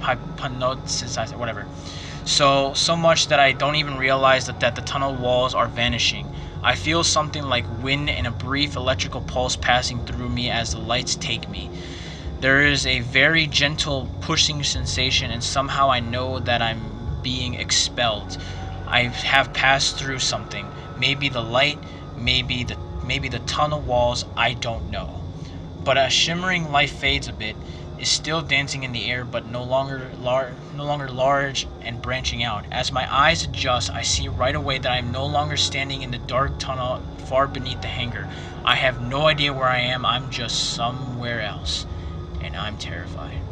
Hypnoticizing, whatever. So much that I don't even realize that the tunnel walls are vanishing. I feel something like wind and a brief electrical pulse passing through me as the lights take me. There is a very gentle pushing sensation, and somehow I know that I'm being expelled. I have passed through something. Maybe the light, maybe the tunnel walls, I don't know. But a shimmering light fades a bit, is still dancing in the air, but no longer large and branching out. As my eyes adjust, I see right away that I am no longer standing in the dark tunnel far beneath the hangar. I have no idea where I am. I'm just somewhere else, and I'm terrified.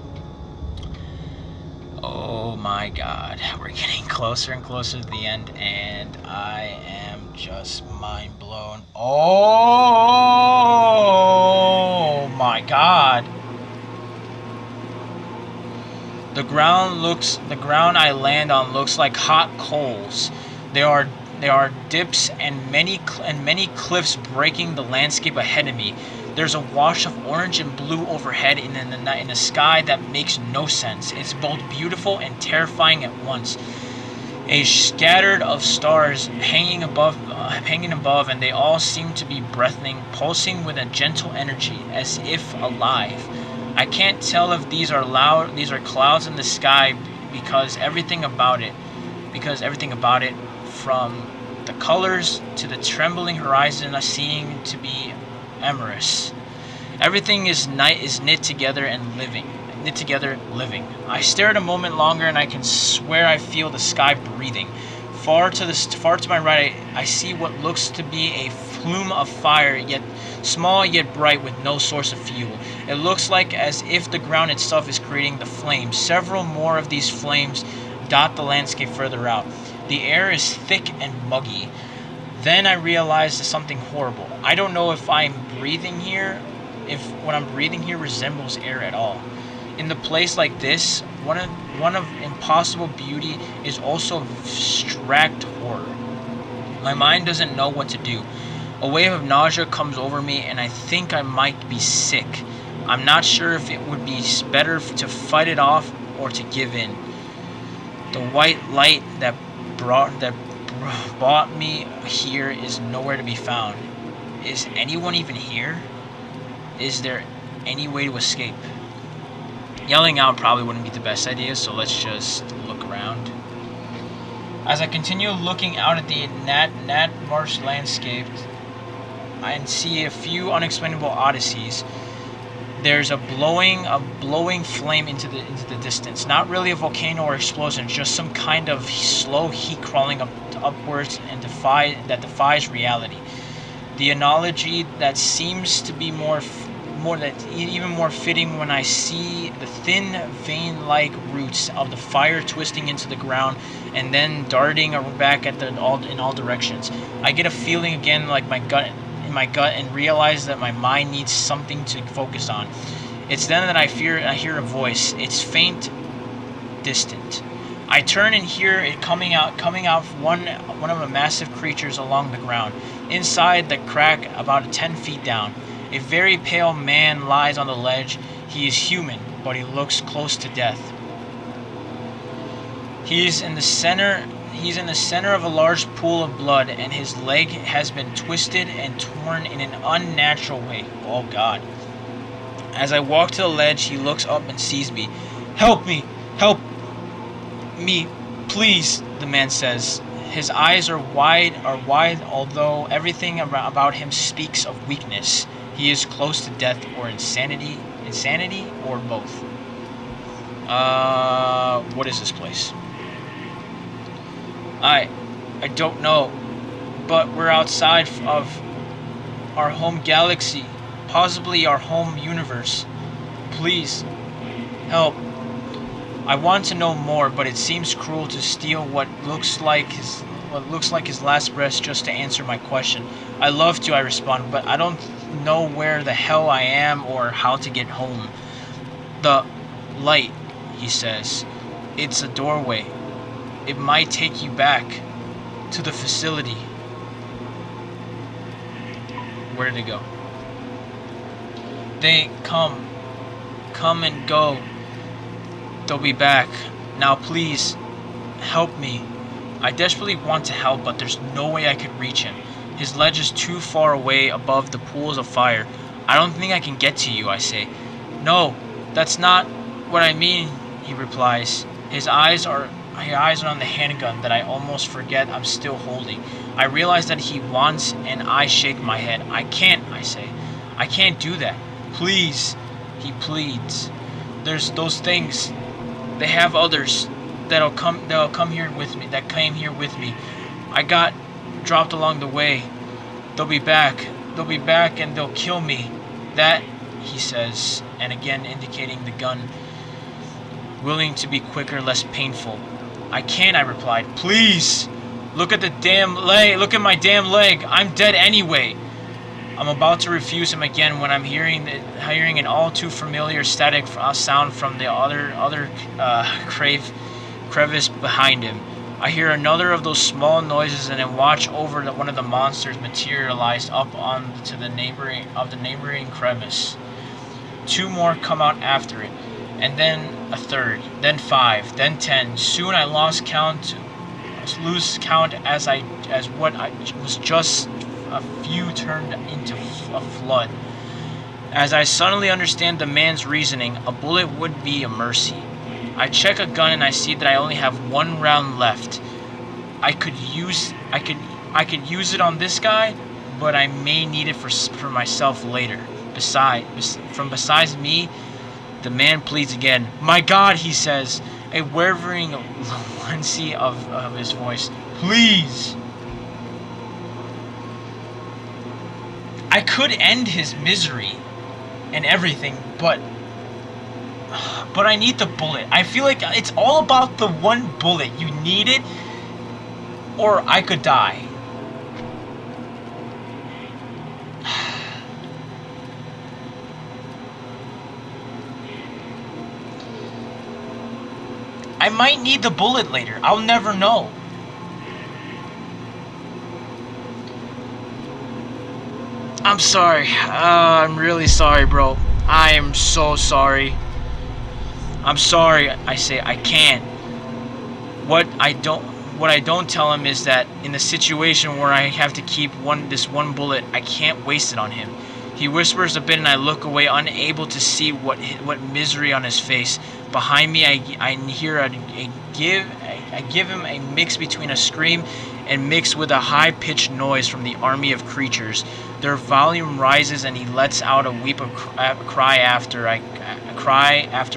Oh my God, we're getting closer and closer to the end, and I am just mind blown. Oh my God. The ground I land on looks like hot coals. There are dips and many cliffs breaking the landscape ahead of me. There's a wash of orange and blue overhead in a sky that makes no sense. It's both beautiful and terrifying at once. A scattered of stars hanging above, and they all seem to be breathing, pulsing with a gentle energy, as if alive. I can't tell if these are clouds in the sky because everything about it, from the colors to the trembling horizon, seem to be amorous. Everything is knit together and living. Knit together, living. I stare at a moment longer, and I can swear I feel the sky breathing. Far to my right, I see what looks to be a plume of fire, yet small yet bright, with no source of fuel. It looks like as if the ground itself is creating the flames. Several more of these flames dot the landscape further out. The air is thick and muggy. Then I realize something horrible. I don't know if I'm breathing here, if what I'm breathing here resembles air at all. In the place like this, one of impossible beauty is also abstract horror. My mind doesn't know what to do. A wave of nausea comes over me, and I think I might be sick. I'm not sure if it would be better to fight it off or to give in. The white light that brought me here is nowhere to be found. Is anyone even here? Is there any way to escape? Yelling out probably wouldn't be the best idea, so let's just look around. As I continue looking out at the Nat Marsh landscape, I see a few unexplainable oddities. There's a blowing flame into the distance. Not really a volcano or explosion, just some kind of slow heat crawling upwards and defies reality. The analogy that seems to be even more fitting when I see the thin vein-like roots of the fire twisting into the ground and then darting back in all directions. I get a feeling again like in my gut and realize that my mind needs something to focus on. It's then that I hear a voice. It's faint, distant. I turn and hear it coming out one of the massive creatures along the ground. Inside the crack, about 10 feet down, a very pale man lies on the ledge. He is human, but he looks close to death. He's in the center of a large pool of blood, and his leg has been twisted and torn in an unnatural way. Oh God. As I walk to the ledge, he looks up and sees me. Help me! Help me, please, the man says. His eyes are wide, although everything about him speaks of weakness. He is close to death or insanity, or both. What is this place? I don't know, but we're outside of our home galaxy, possibly our home universe. Please, help. I want to know more, but it seems cruel to steal what looks like his last breath just to answer my question. I love to, I respond, but I don't know where the hell I am or how to get home. The light, he says. It's a doorway. It might take you back to the facility. Where did it go? They come and go. They'll be back. Now please, help me. I desperately want to help, but there's no way I could reach him. His ledge is too far away above the pools of fire. I don't think I can get to you, I say. No, that's not what I mean, he replies. His eyes are on the handgun that I almost forget I'm still holding. I realize that he wants, and I shake my head. I can't, I say. I can't do that. Please, he pleads. There's those things. They have others that'll come here with me, that came here with me. I got dropped along the way. They'll be back and they'll kill me. That, he says, and again indicating the gun, willing to be quicker, less painful. I can't, I replied. Please, look at the damn leg, look at my damn leg. I'm dead anyway. I'm about to refuse him again when I'm hearing an all too familiar static sound from the other crevice behind him. I hear another of those small noises and then watch over one of the monsters materialized up onto the neighboring crevice. Two more come out after it, and then a third, then 5, then 10. Soon I lose count as what I was just a few turned into a flood. As I suddenly understand the man's reasoning, a bullet would be a mercy. I check a gun and I see that I only have 1 round left. I could use it on this guy, but I may need it for myself later. From beside me, the man pleads again. "My God," he says, a wavering latency of his voice. "Please." I could end his misery and everything, but I need the bullet. I feel like it's all about the one bullet. You need it, or I could die. I might need the bullet later. I'll never know. I'm sorry. I'm really sorry, bro. I am so sorry. I'm sorry. I say I can't. What I don't tell him is that in the situation where I have to keep this one bullet, I can't waste it on him. He whispers a bit and I look away, unable to see what misery on his face. Behind me, I hear I give him a mix between a scream and mixed with a high-pitched noise from the army of creatures. Their volume rises and he lets out a weep of cry after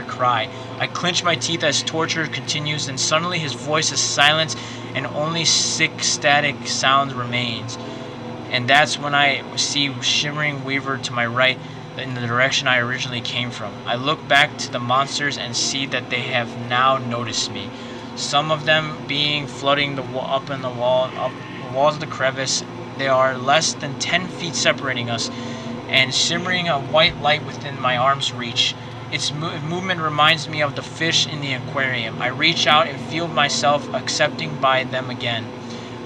cry. I clench my teeth as torture continues, and suddenly his voice is silenced and only sick static sound remains. And that's when I see shimmering waver to my right in the direction I originally came from. I look back to the monsters and see that they have now noticed me. Some of them being floating up the walls of the crevice. They are less than 10 feet separating us, and shimmering a white light within my arm's reach. Its movement reminds me of the fish in the aquarium. I reach out and feel myself accepting by them again.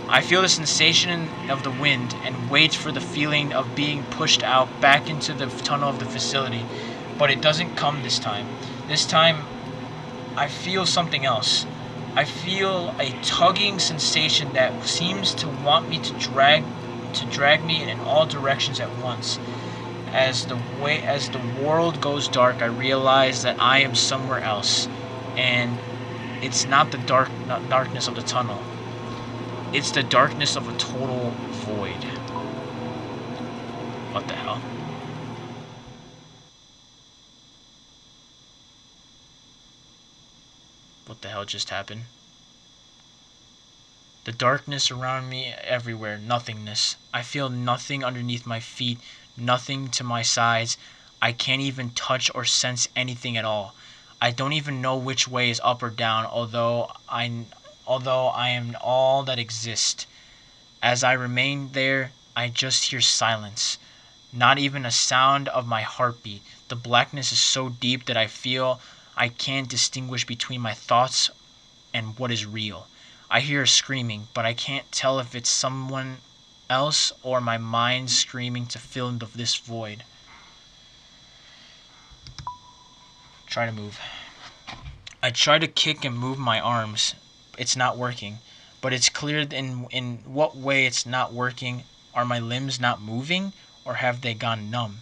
I feel the sensation of the wind and wait for the feeling of being pushed out back into the tunnel of the facility. But it doesn't come this time. This time, I feel something else. I feel a tugging sensation that seems to want me to drag me in all directions at once. As the world goes dark, I realize that I am somewhere else, and it's not the darkness of the tunnel. It's the darkness of a total void. What the hell? What the hell just happened? The darkness around me everywhere, nothingness. I feel nothing underneath my feet, nothing to my sides. I can't even touch or sense anything at all. I don't even know which way is up or down, although I am all that exists. As I remain there, I just hear silence. Not even a sound of my heartbeat. The blackness is so deep that I feel I can't distinguish between my thoughts and what is real. I hear screaming, but I can't tell if it's someone else or my mind screaming to fill this void. Try to move. I try to kick and move my arms. It's not working. But it's clear in what way it's not working. Are my limbs not moving, or have they gone numb?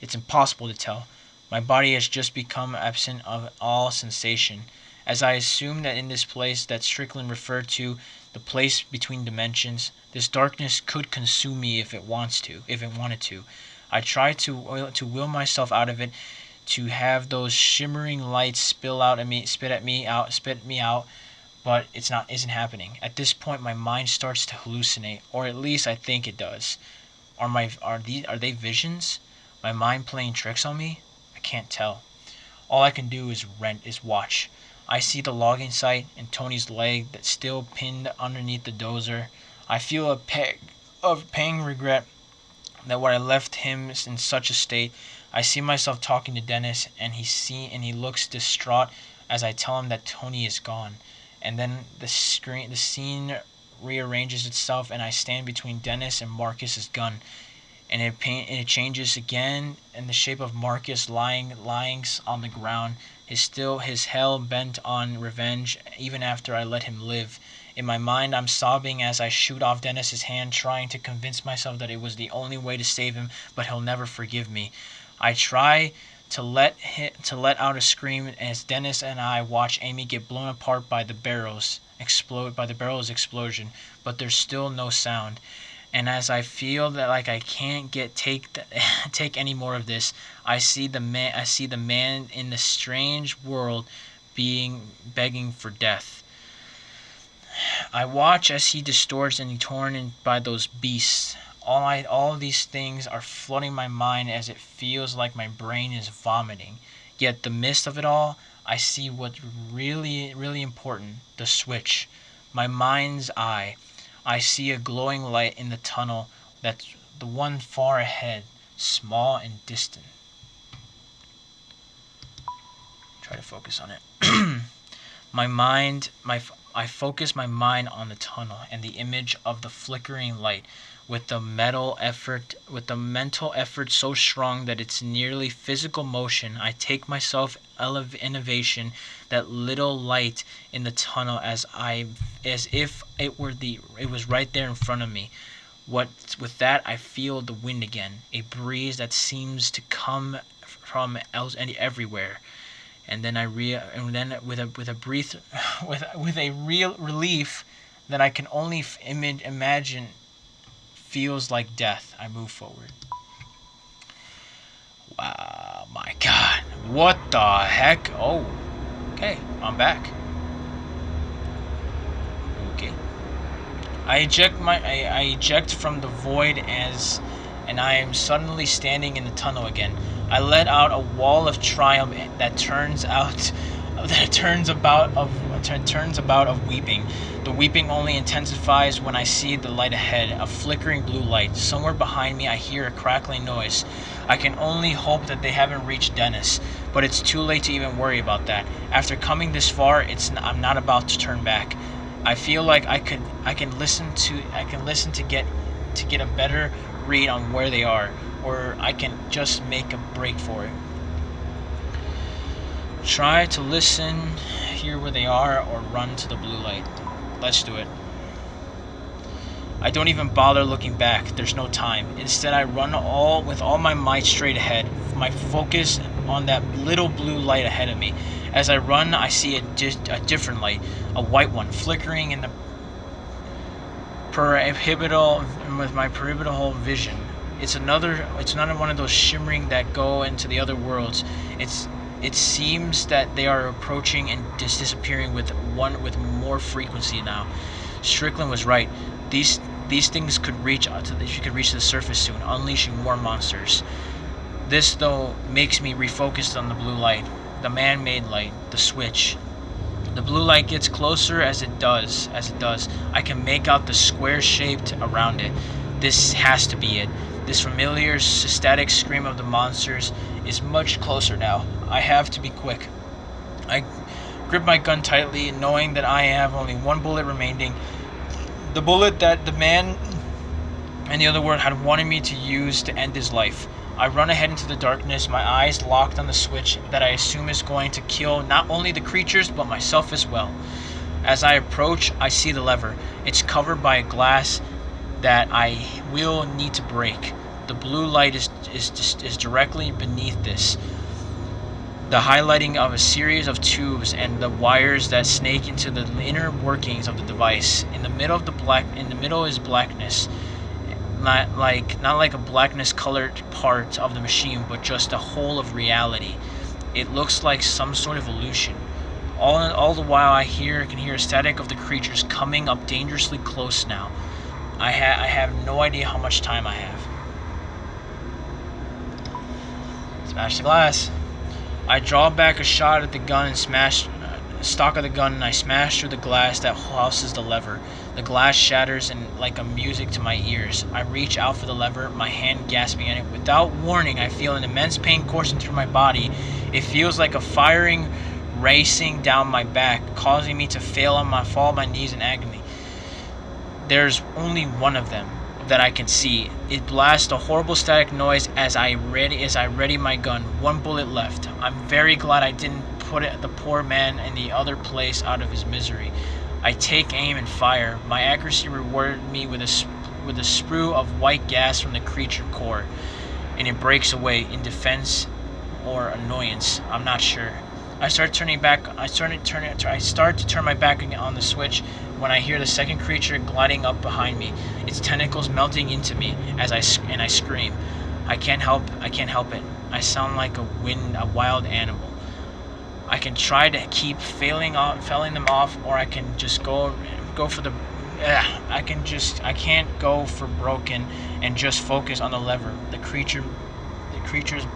It's impossible to tell. My body has just become absent of all sensation. As I assume that in this place that Strickland referred to, the place between dimensions, this darkness could consume me if it wanted to. I try to will myself out of it, to have those shimmering lights spit me out, but isn't happening. At this point, my mind starts to hallucinate, or at least I think it does. Are they visions? My mind playing tricks on me? I can't tell. All I can do is watch. I see the logging site and Tony's leg that's still pinned underneath the dozer. I feel a pang of regret that when I left him in such a state. I see myself talking to Dennis, and he looks distraught as I tell him that Tony is gone. And then the scene rearranges itself, and I stand between Dennis and Marcus's gun. And it changes again in the shape of Marcus lying on the ground, his hell bent on revenge even after I let him live. In my mind, I'm sobbing as I shoot off Dennis's hand, trying to convince myself that it was the only way to save him, but he'll never forgive me. I try to let out a scream as Dennis and I watch Amy get blown apart by the barrel's explosion, but there's still no sound. And as I feel that like I can't take any more of this, I see the man in the strange world begging for death. I watch as he distorts and he torn in by those beasts. All of these things are flooding my mind as it feels like my brain is vomiting. Yet the midst of it all, I see what's really important, the switch. My mind's eye. I see a glowing light in the tunnel, that's the one far ahead, small and distant. Try to focus on it. I focus my mind on the tunnel and the image of the flickering light, with the mental effort so strong that it's nearly physical motion. I take myself innovation that little light in the tunnel as if it was right there in front of me. With that, I feel the wind again, a breeze that seems to come from everywhere. And then with a real relief that I can only imagine feels like death, I move forward. Wow, my God, what the heck? Oh, okay, I'm back. Okay, I eject from the void and I am suddenly standing in the tunnel again. I let out a wall of triumph that turns about of weeping. The weeping only intensifies when I see the light ahead, a flickering blue light. Somewhere behind me I hear a crackling noise. I can only hope that they haven't reached Dennis, but it's too late to even worry about that. After coming this far, I'm not about to turn back. I feel like I can listen to get a better read on where they are, or I can just make a break for it. Try to listen, hear where they are, or run to the blue light. Let's do it. I don't even bother looking back. There's no time. Instead, I run with all my might straight ahead, my focus on that little blue light ahead of me. As I run, I see a different light, a white one, flickering in the with my peripheral vision. It's another one of those shimmering that go into the other worlds. It seems that they are approaching and disappearing with more frequency now. Strickland was right. These things could reach the surface soon, unleashing more monsters. This though makes me refocused on the blue light, the man-made light, the switch. The blue light gets closer as it does. I can make out the square shaped around it. This has to be it. This familiar static scream of the monsters is much closer now. I have to be quick. I grip my gun tightly, knowing that I have only one bullet remaining. The bullet that the man in the other world had wanted me to use to end his life. I run ahead into the darkness, my eyes locked on the switch that I assume is going to kill not only the creatures, but myself as well. As I approach, I see the lever. It's covered by a glass that I will need to break. The blue light is directly beneath this. The highlighting of a series of tubes and the wires that snake into the inner workings of the device. In the middle is blackness. Not like a blackness colored part of the machine, but just a whole of reality. It looks like some sort of illusion. All the while I can hear a static of the creatures coming up dangerously close now. I have no idea how much time I have. Smash the glass. I draw back a shot at the gun and stock of the gun, and I smash through the glass that houses the lever. The glass shatters and like a music to my ears. I reach out for the lever, my hand gasping at it. Without warning, I feel an immense pain coursing through my body. It feels like a firing racing down my back, causing me to fall on my knees in agony. There's only one of them that I can see. It blasts a horrible static noise as I ready my gun. One bullet left. I'm very glad I didn't put the poor man in the other place out of his misery. I take aim and fire. My accuracy rewarded me with a sprue of white gas from the creature core, and it breaks away in defense or annoyance. I'm not sure. I start to turn my back on the switch when I hear the second creature gliding up behind me, its tentacles melting into me as I scream. I can't help it. I sound like a wild animal. I can try to keep failing them off, or I can just go for the. I can't go for broken and just focus on the lever. The creatures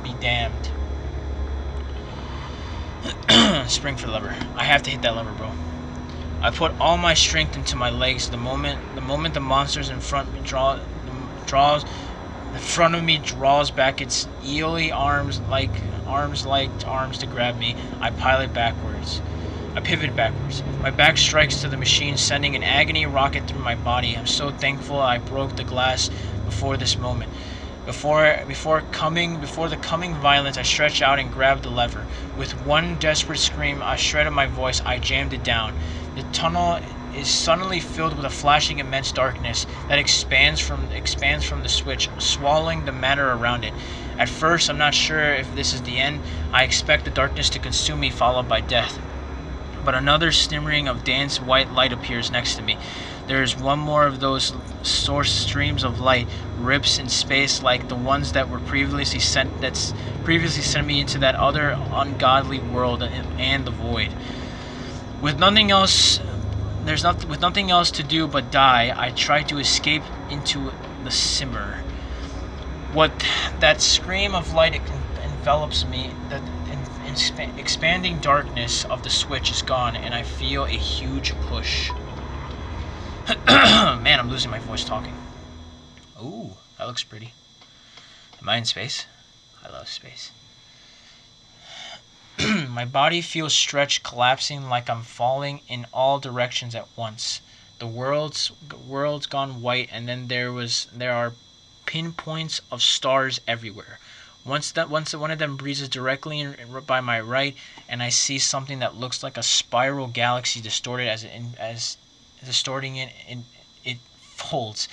be damned. Spring for the lever. I have to hit that lever, bro. I put all my strength into my legs. The moment the monsters in front of me draws back its eely arms to grab me, I pivot backwards. My back strikes to the machine, sending an agony rocket through my body. I'm so thankful I broke the glass before this moment. Before the coming violence, I stretched out and grabbed the lever. With one desperate scream, a shred of my voice, I jammed it down. The tunnel is suddenly filled with a flashing immense darkness that expands from the switch, swallowing the matter around it. At first, I'm not sure if this is the end. I expect the darkness to consume me, followed by death. But another shimmering of dense white light appears next to me. There is one more of those source streams of light, rips in space like the ones that were previously sent me into that other ungodly world and the void. With nothing else to do but die, I try to escape into the simmer. That scream of light envelops me. The expanding darkness of the switch is gone, and I feel a huge push. Man, I'm losing my voice talking. Ooh, that looks pretty. Am I in space? I love space. My body feels stretched, collapsing like I'm falling in all directions at once. The world's gone white, and then there are pinpoints of stars everywhere. Once one of them breezes directly by my right, and I see something that looks like a spiral galaxy distorting it folds.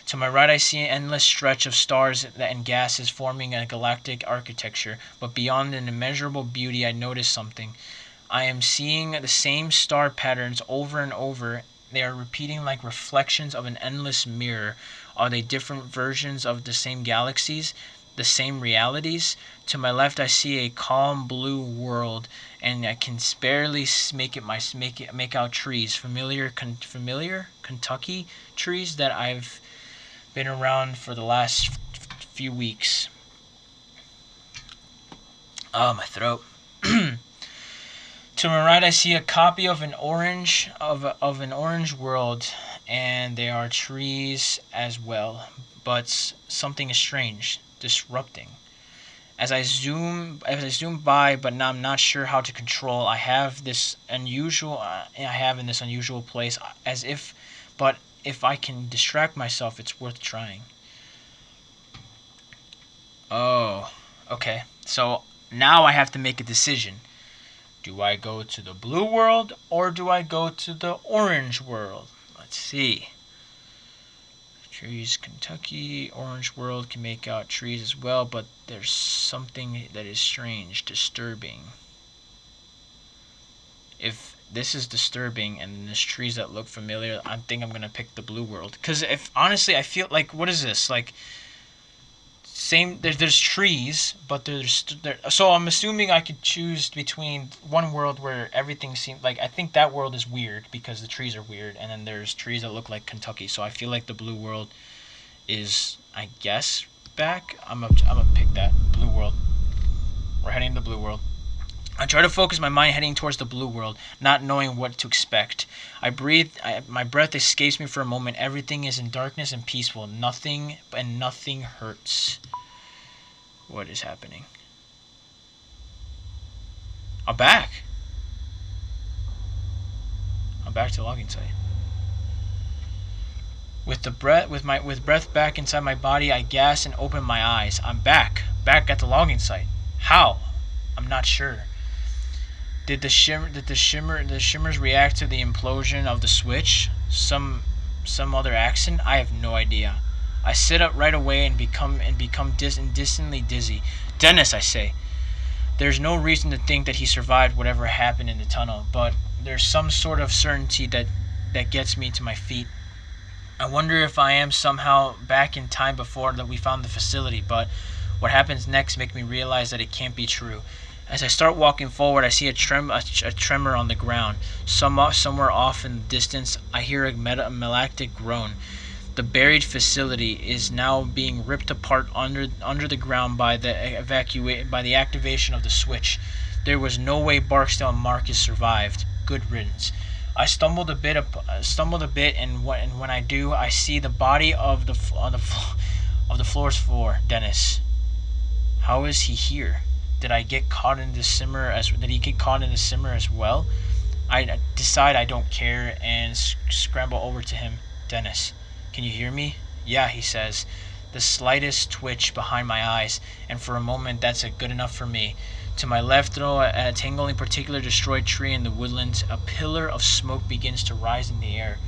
To my right, I see an endless stretch of stars and gases forming a galactic architecture. But beyond an immeasurable beauty, I notice something. I am seeing the same star patterns over and over. They are repeating like reflections of an endless mirror. Are they different versions of the same galaxies? The same realities? To my left, I see a calm blue world, and I can barely make out trees, familiar Kentucky trees that I've been around for the last few weeks. Oh, my throat. To my right, I see a copy of an orange world, and there are trees as well, but something is strange, disrupting. As I zoom by, but now I'm not sure how to control. I have in this unusual place, but if I can distract myself, it's worth trying. Oh, okay. So now I have to make a decision. Do I go to the blue world or do I go to the orange world? Let's see. Trees, Kentucky, orange world, can make out trees as well, but there's something that is strange, disturbing. If this is disturbing and there's trees that look familiar, I think I'm going to pick the blue world. Because if, honestly, I feel like, what is this? Like, there's trees, but so I'm assuming I could choose between one world where everything seems like, I think that world is weird because the trees are weird, and then there's trees that look like Kentucky. So I feel like the blue world is, I guess, back. I'm gonna pick that blue world. We're heading to the blue world. I try to focus my mind heading towards the blue world, not knowing what to expect. I breathe. My breath escapes me for a moment. Everything is in darkness and peaceful. Nothing hurts. What is happening? I'm back. I'm back to the logging site. With breath back inside my body, I gasp and open my eyes. I'm back at the logging site. How? I'm not sure. Did the shimmers react to the implosion of the switch? Some other accident? I have no idea. I sit up right away and become distantly dizzy. Dennis, I say. There's no reason to think that he survived whatever happened in the tunnel, but there's some sort of certainty that gets me to my feet. I wonder if I am somehow back in time before that we found the facility, but what happens next makes me realize that it can't be true. As I start walking forward, I see a tremor on the ground. Somewhere off in the distance, I hear a melodic groan. The buried facility is now being ripped apart under the ground by the activation of the switch. There was no way Barksdale and Marcus survived. Good riddance. I stumbled a bit, and when I do, I see the body of the floor's floor. Dennis. How is he here? Did he get caught in the simmer as well? I decide I don't care and scramble over to him. Dennis, can you hear me? Yeah, he says. The slightest twitch behind my eyes, and for a moment that's good enough for me. To my left, though, a tangling particular destroyed tree in the woodlands, a pillar of smoke begins to rise in the air.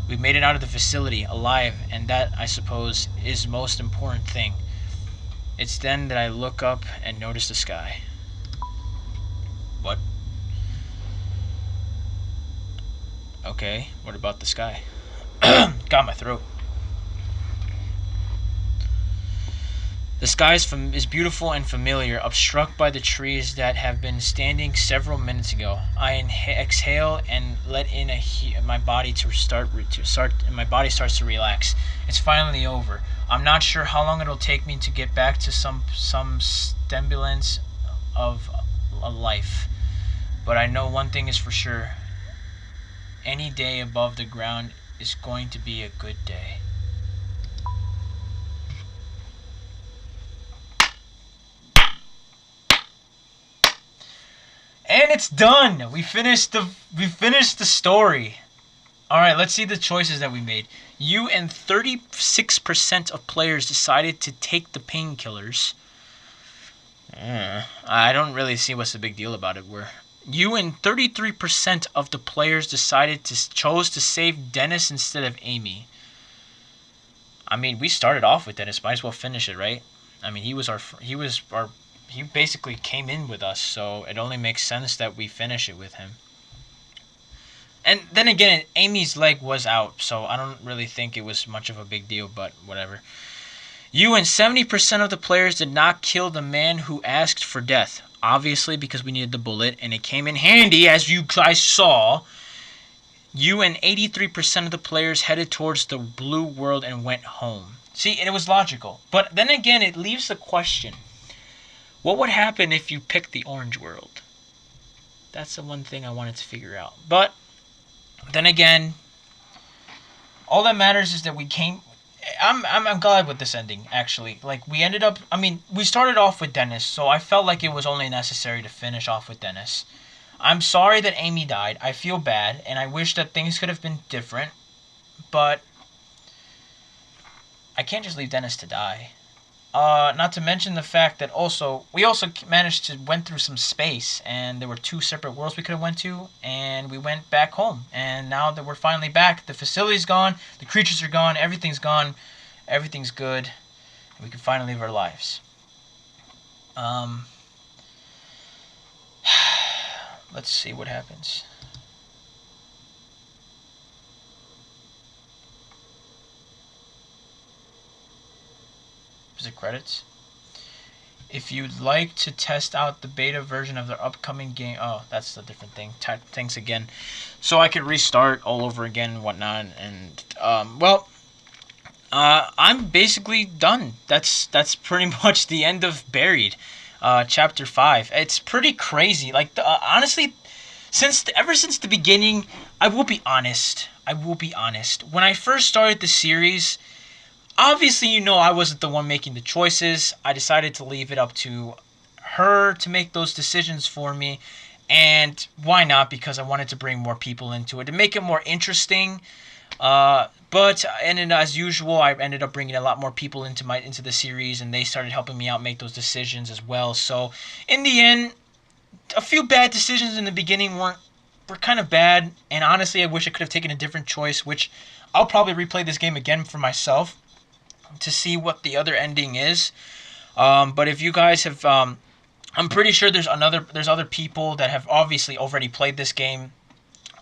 We've made it out of the facility, alive, and that, I suppose, is the most important thing. It's then that I look up and notice the sky. What? Okay, what about the sky? Got my throat. The sky is beautiful and familiar, obstructed by the trees that have been standing several minutes ago. I exhale and let in my body my body starts to relax. It's finally over. I'm not sure how long it'll take me to get back to some semblance of a life, but I know one thing is for sure. Any day above the ground is going to be a good day. And it's done. We finished the story. All right, let's see the choices that we made. You and 36% of players decided to take the painkillers. I don't really see what's the big deal about it. You and 33% of the players chose to save Dennis instead of Amy. I mean, we started off with Dennis. Might as well finish it, right? I mean, he basically came in with us, so it only makes sense that we finish it with him. And then again, Amy's leg was out, so I don't really think it was much of a big deal, but whatever. You and 70% of the players did not kill the man who asked for death. Obviously, because we needed the bullet, and it came in handy, as you guys saw. You and 83% of the players headed towards the blue world and went home. See, and it was logical. But then again, it leaves the question. What would happen if you picked the orange world? That's the one thing I wanted to figure out. But then again, all that matters is that we came. I'm glad with this ending, actually. Like, we ended up. I mean, we started off with Dennis, so I felt like it was only necessary to finish off with Dennis. I'm sorry that Amy died. I feel bad, and I wish that things could have been different. But I can't just leave Dennis to die. Not to mention the fact that we also managed to went through some space, and there were 2 separate worlds we could have went to, and we went back home. And now that we're finally back, the facility's gone, the creatures are gone, everything's good, and we can finally live our lives. Let's see what happens. The credits. If you'd like to test out the beta version of their upcoming game, that's a different thing. Thanks again. So I could restart all over again and whatnot. And I'm basically done. That's pretty much the end of Buried, chapter 5. It's pretty crazy. Like, honestly, ever since the beginning, I will be honest. When I first started the series, obviously, I wasn't the one making the choices. I decided to leave it up to her to make those decisions for me. And why not? Because I wanted to bring more people into it to make it more interesting. But as usual, I ended up bringing a lot more people into the series, and they started helping me out make those decisions as well. So in the end, a few bad decisions in the beginning were kind of bad. And honestly, I wish I could have taken a different choice, which I'll probably replay this game again for myself to see what the other ending is. But if you guys have I'm pretty sure there's other people that have obviously already played this game.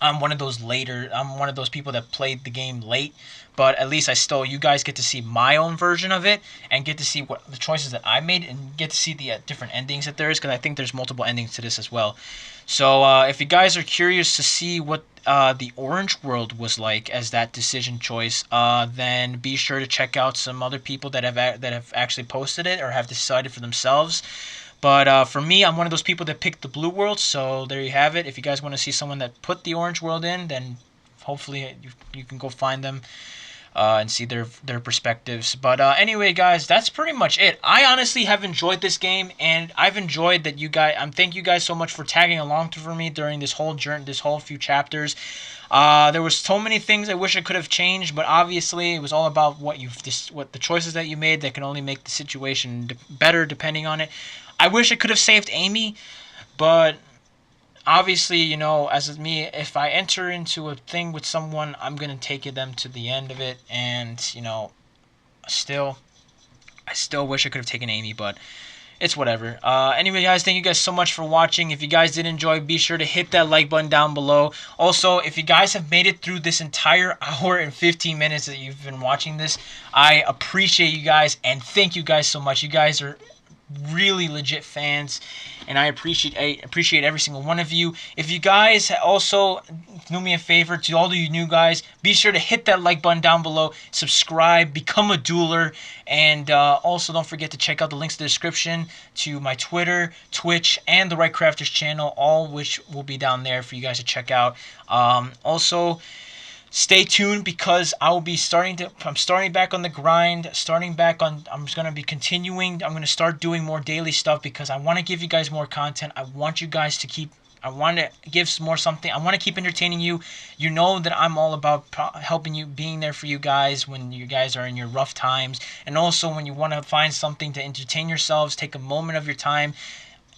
I'm one of those later. I'm one of those people that played the game late, but at least you guys get to see my own version of it and get to see what the choices that I made and get to see the different endings that there is, because I think there's multiple endings to this as well. So if you guys are curious to see what the Orange World was like as that decision choice, then be sure to check out some other people that have actually posted it or have decided for themselves. But for me, I'm one of those people that picked the Blue World, so there you have it. If you guys want to see someone that put the Orange World in, then hopefully you can go find them and see their perspectives. But anyway, guys, that's pretty much it. I honestly have enjoyed this game, and I've enjoyed that you guys. Thank you guys so much for tagging along for me during this whole journey, this whole few chapters. There was so many things I wish I could have changed, but obviously it was all about what the choices that you made that can only make the situation better depending on it. I wish I could have saved Amy, but obviously, you know, as me, if I enter into a thing with someone, I'm gonna take them to the end of it, and you know, I still wish I could have taken Amy, but it's whatever. Anyway, guys, thank you guys so much for watching. If you guys did enjoy, be sure to hit that like button down below. Also, if you guys have made it through this entire hour and 15 minutes that you've been watching this, I appreciate you guys, and thank you guys so much. You guys are really legit fans, and I appreciate every single one of you. If you guys also do me a favor, to all of you new guys, be sure to hit that like button down below, subscribe, become a dueler, and also don't forget to check out the links in the description to my Twitter, Twitch, and the Wright Crafters channel, all which will be down there for you guys to check out. Also, stay tuned, because I'm starting back on the grind, I'm just going to be continuing. I'm going to start doing more daily stuff because I want to give you guys more content. I want you guys to I want to give some more something. I want to keep entertaining you. You know that I'm all about helping you, being there for you guys when you guys are in your rough times. And also when you want to find something to entertain yourselves, take a moment of your time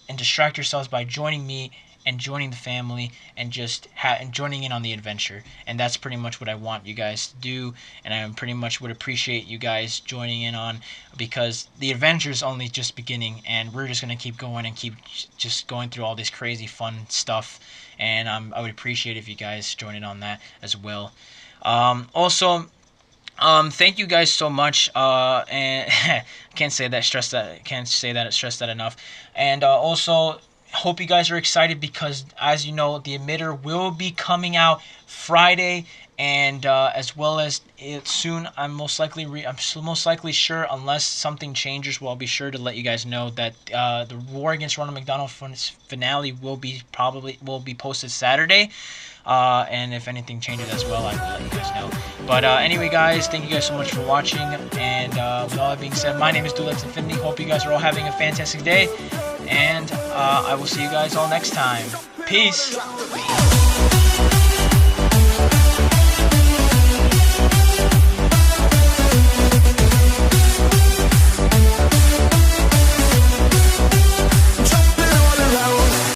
and distract yourselves by joining me and joining the family and and joining in on the adventure. And that's pretty much what I want you guys to do, and I pretty much would appreciate you guys joining in on, because the adventure is only just beginning, and we're just going to keep going and keep just going through all this crazy fun stuff, and I would appreciate if you guys join in on that as well. Also, thank you guys so much, and can't say that stress that enough. And also, hope you guys are excited, because as you know, the emitter will be coming out Friday, and as well as it soon. I'm most likely sure, unless something changes, well, I'll be sure to let you guys know that the War Against Ronald McDonald finale will be posted Saturday. And if anything changes as well, I will let you guys know. But anyway, guys, thank you guys so much for watching. And with all that being said, my name is Dulex Infinity. Hope you guys are all having a fantastic day. And I will see you guys all next time. Peace.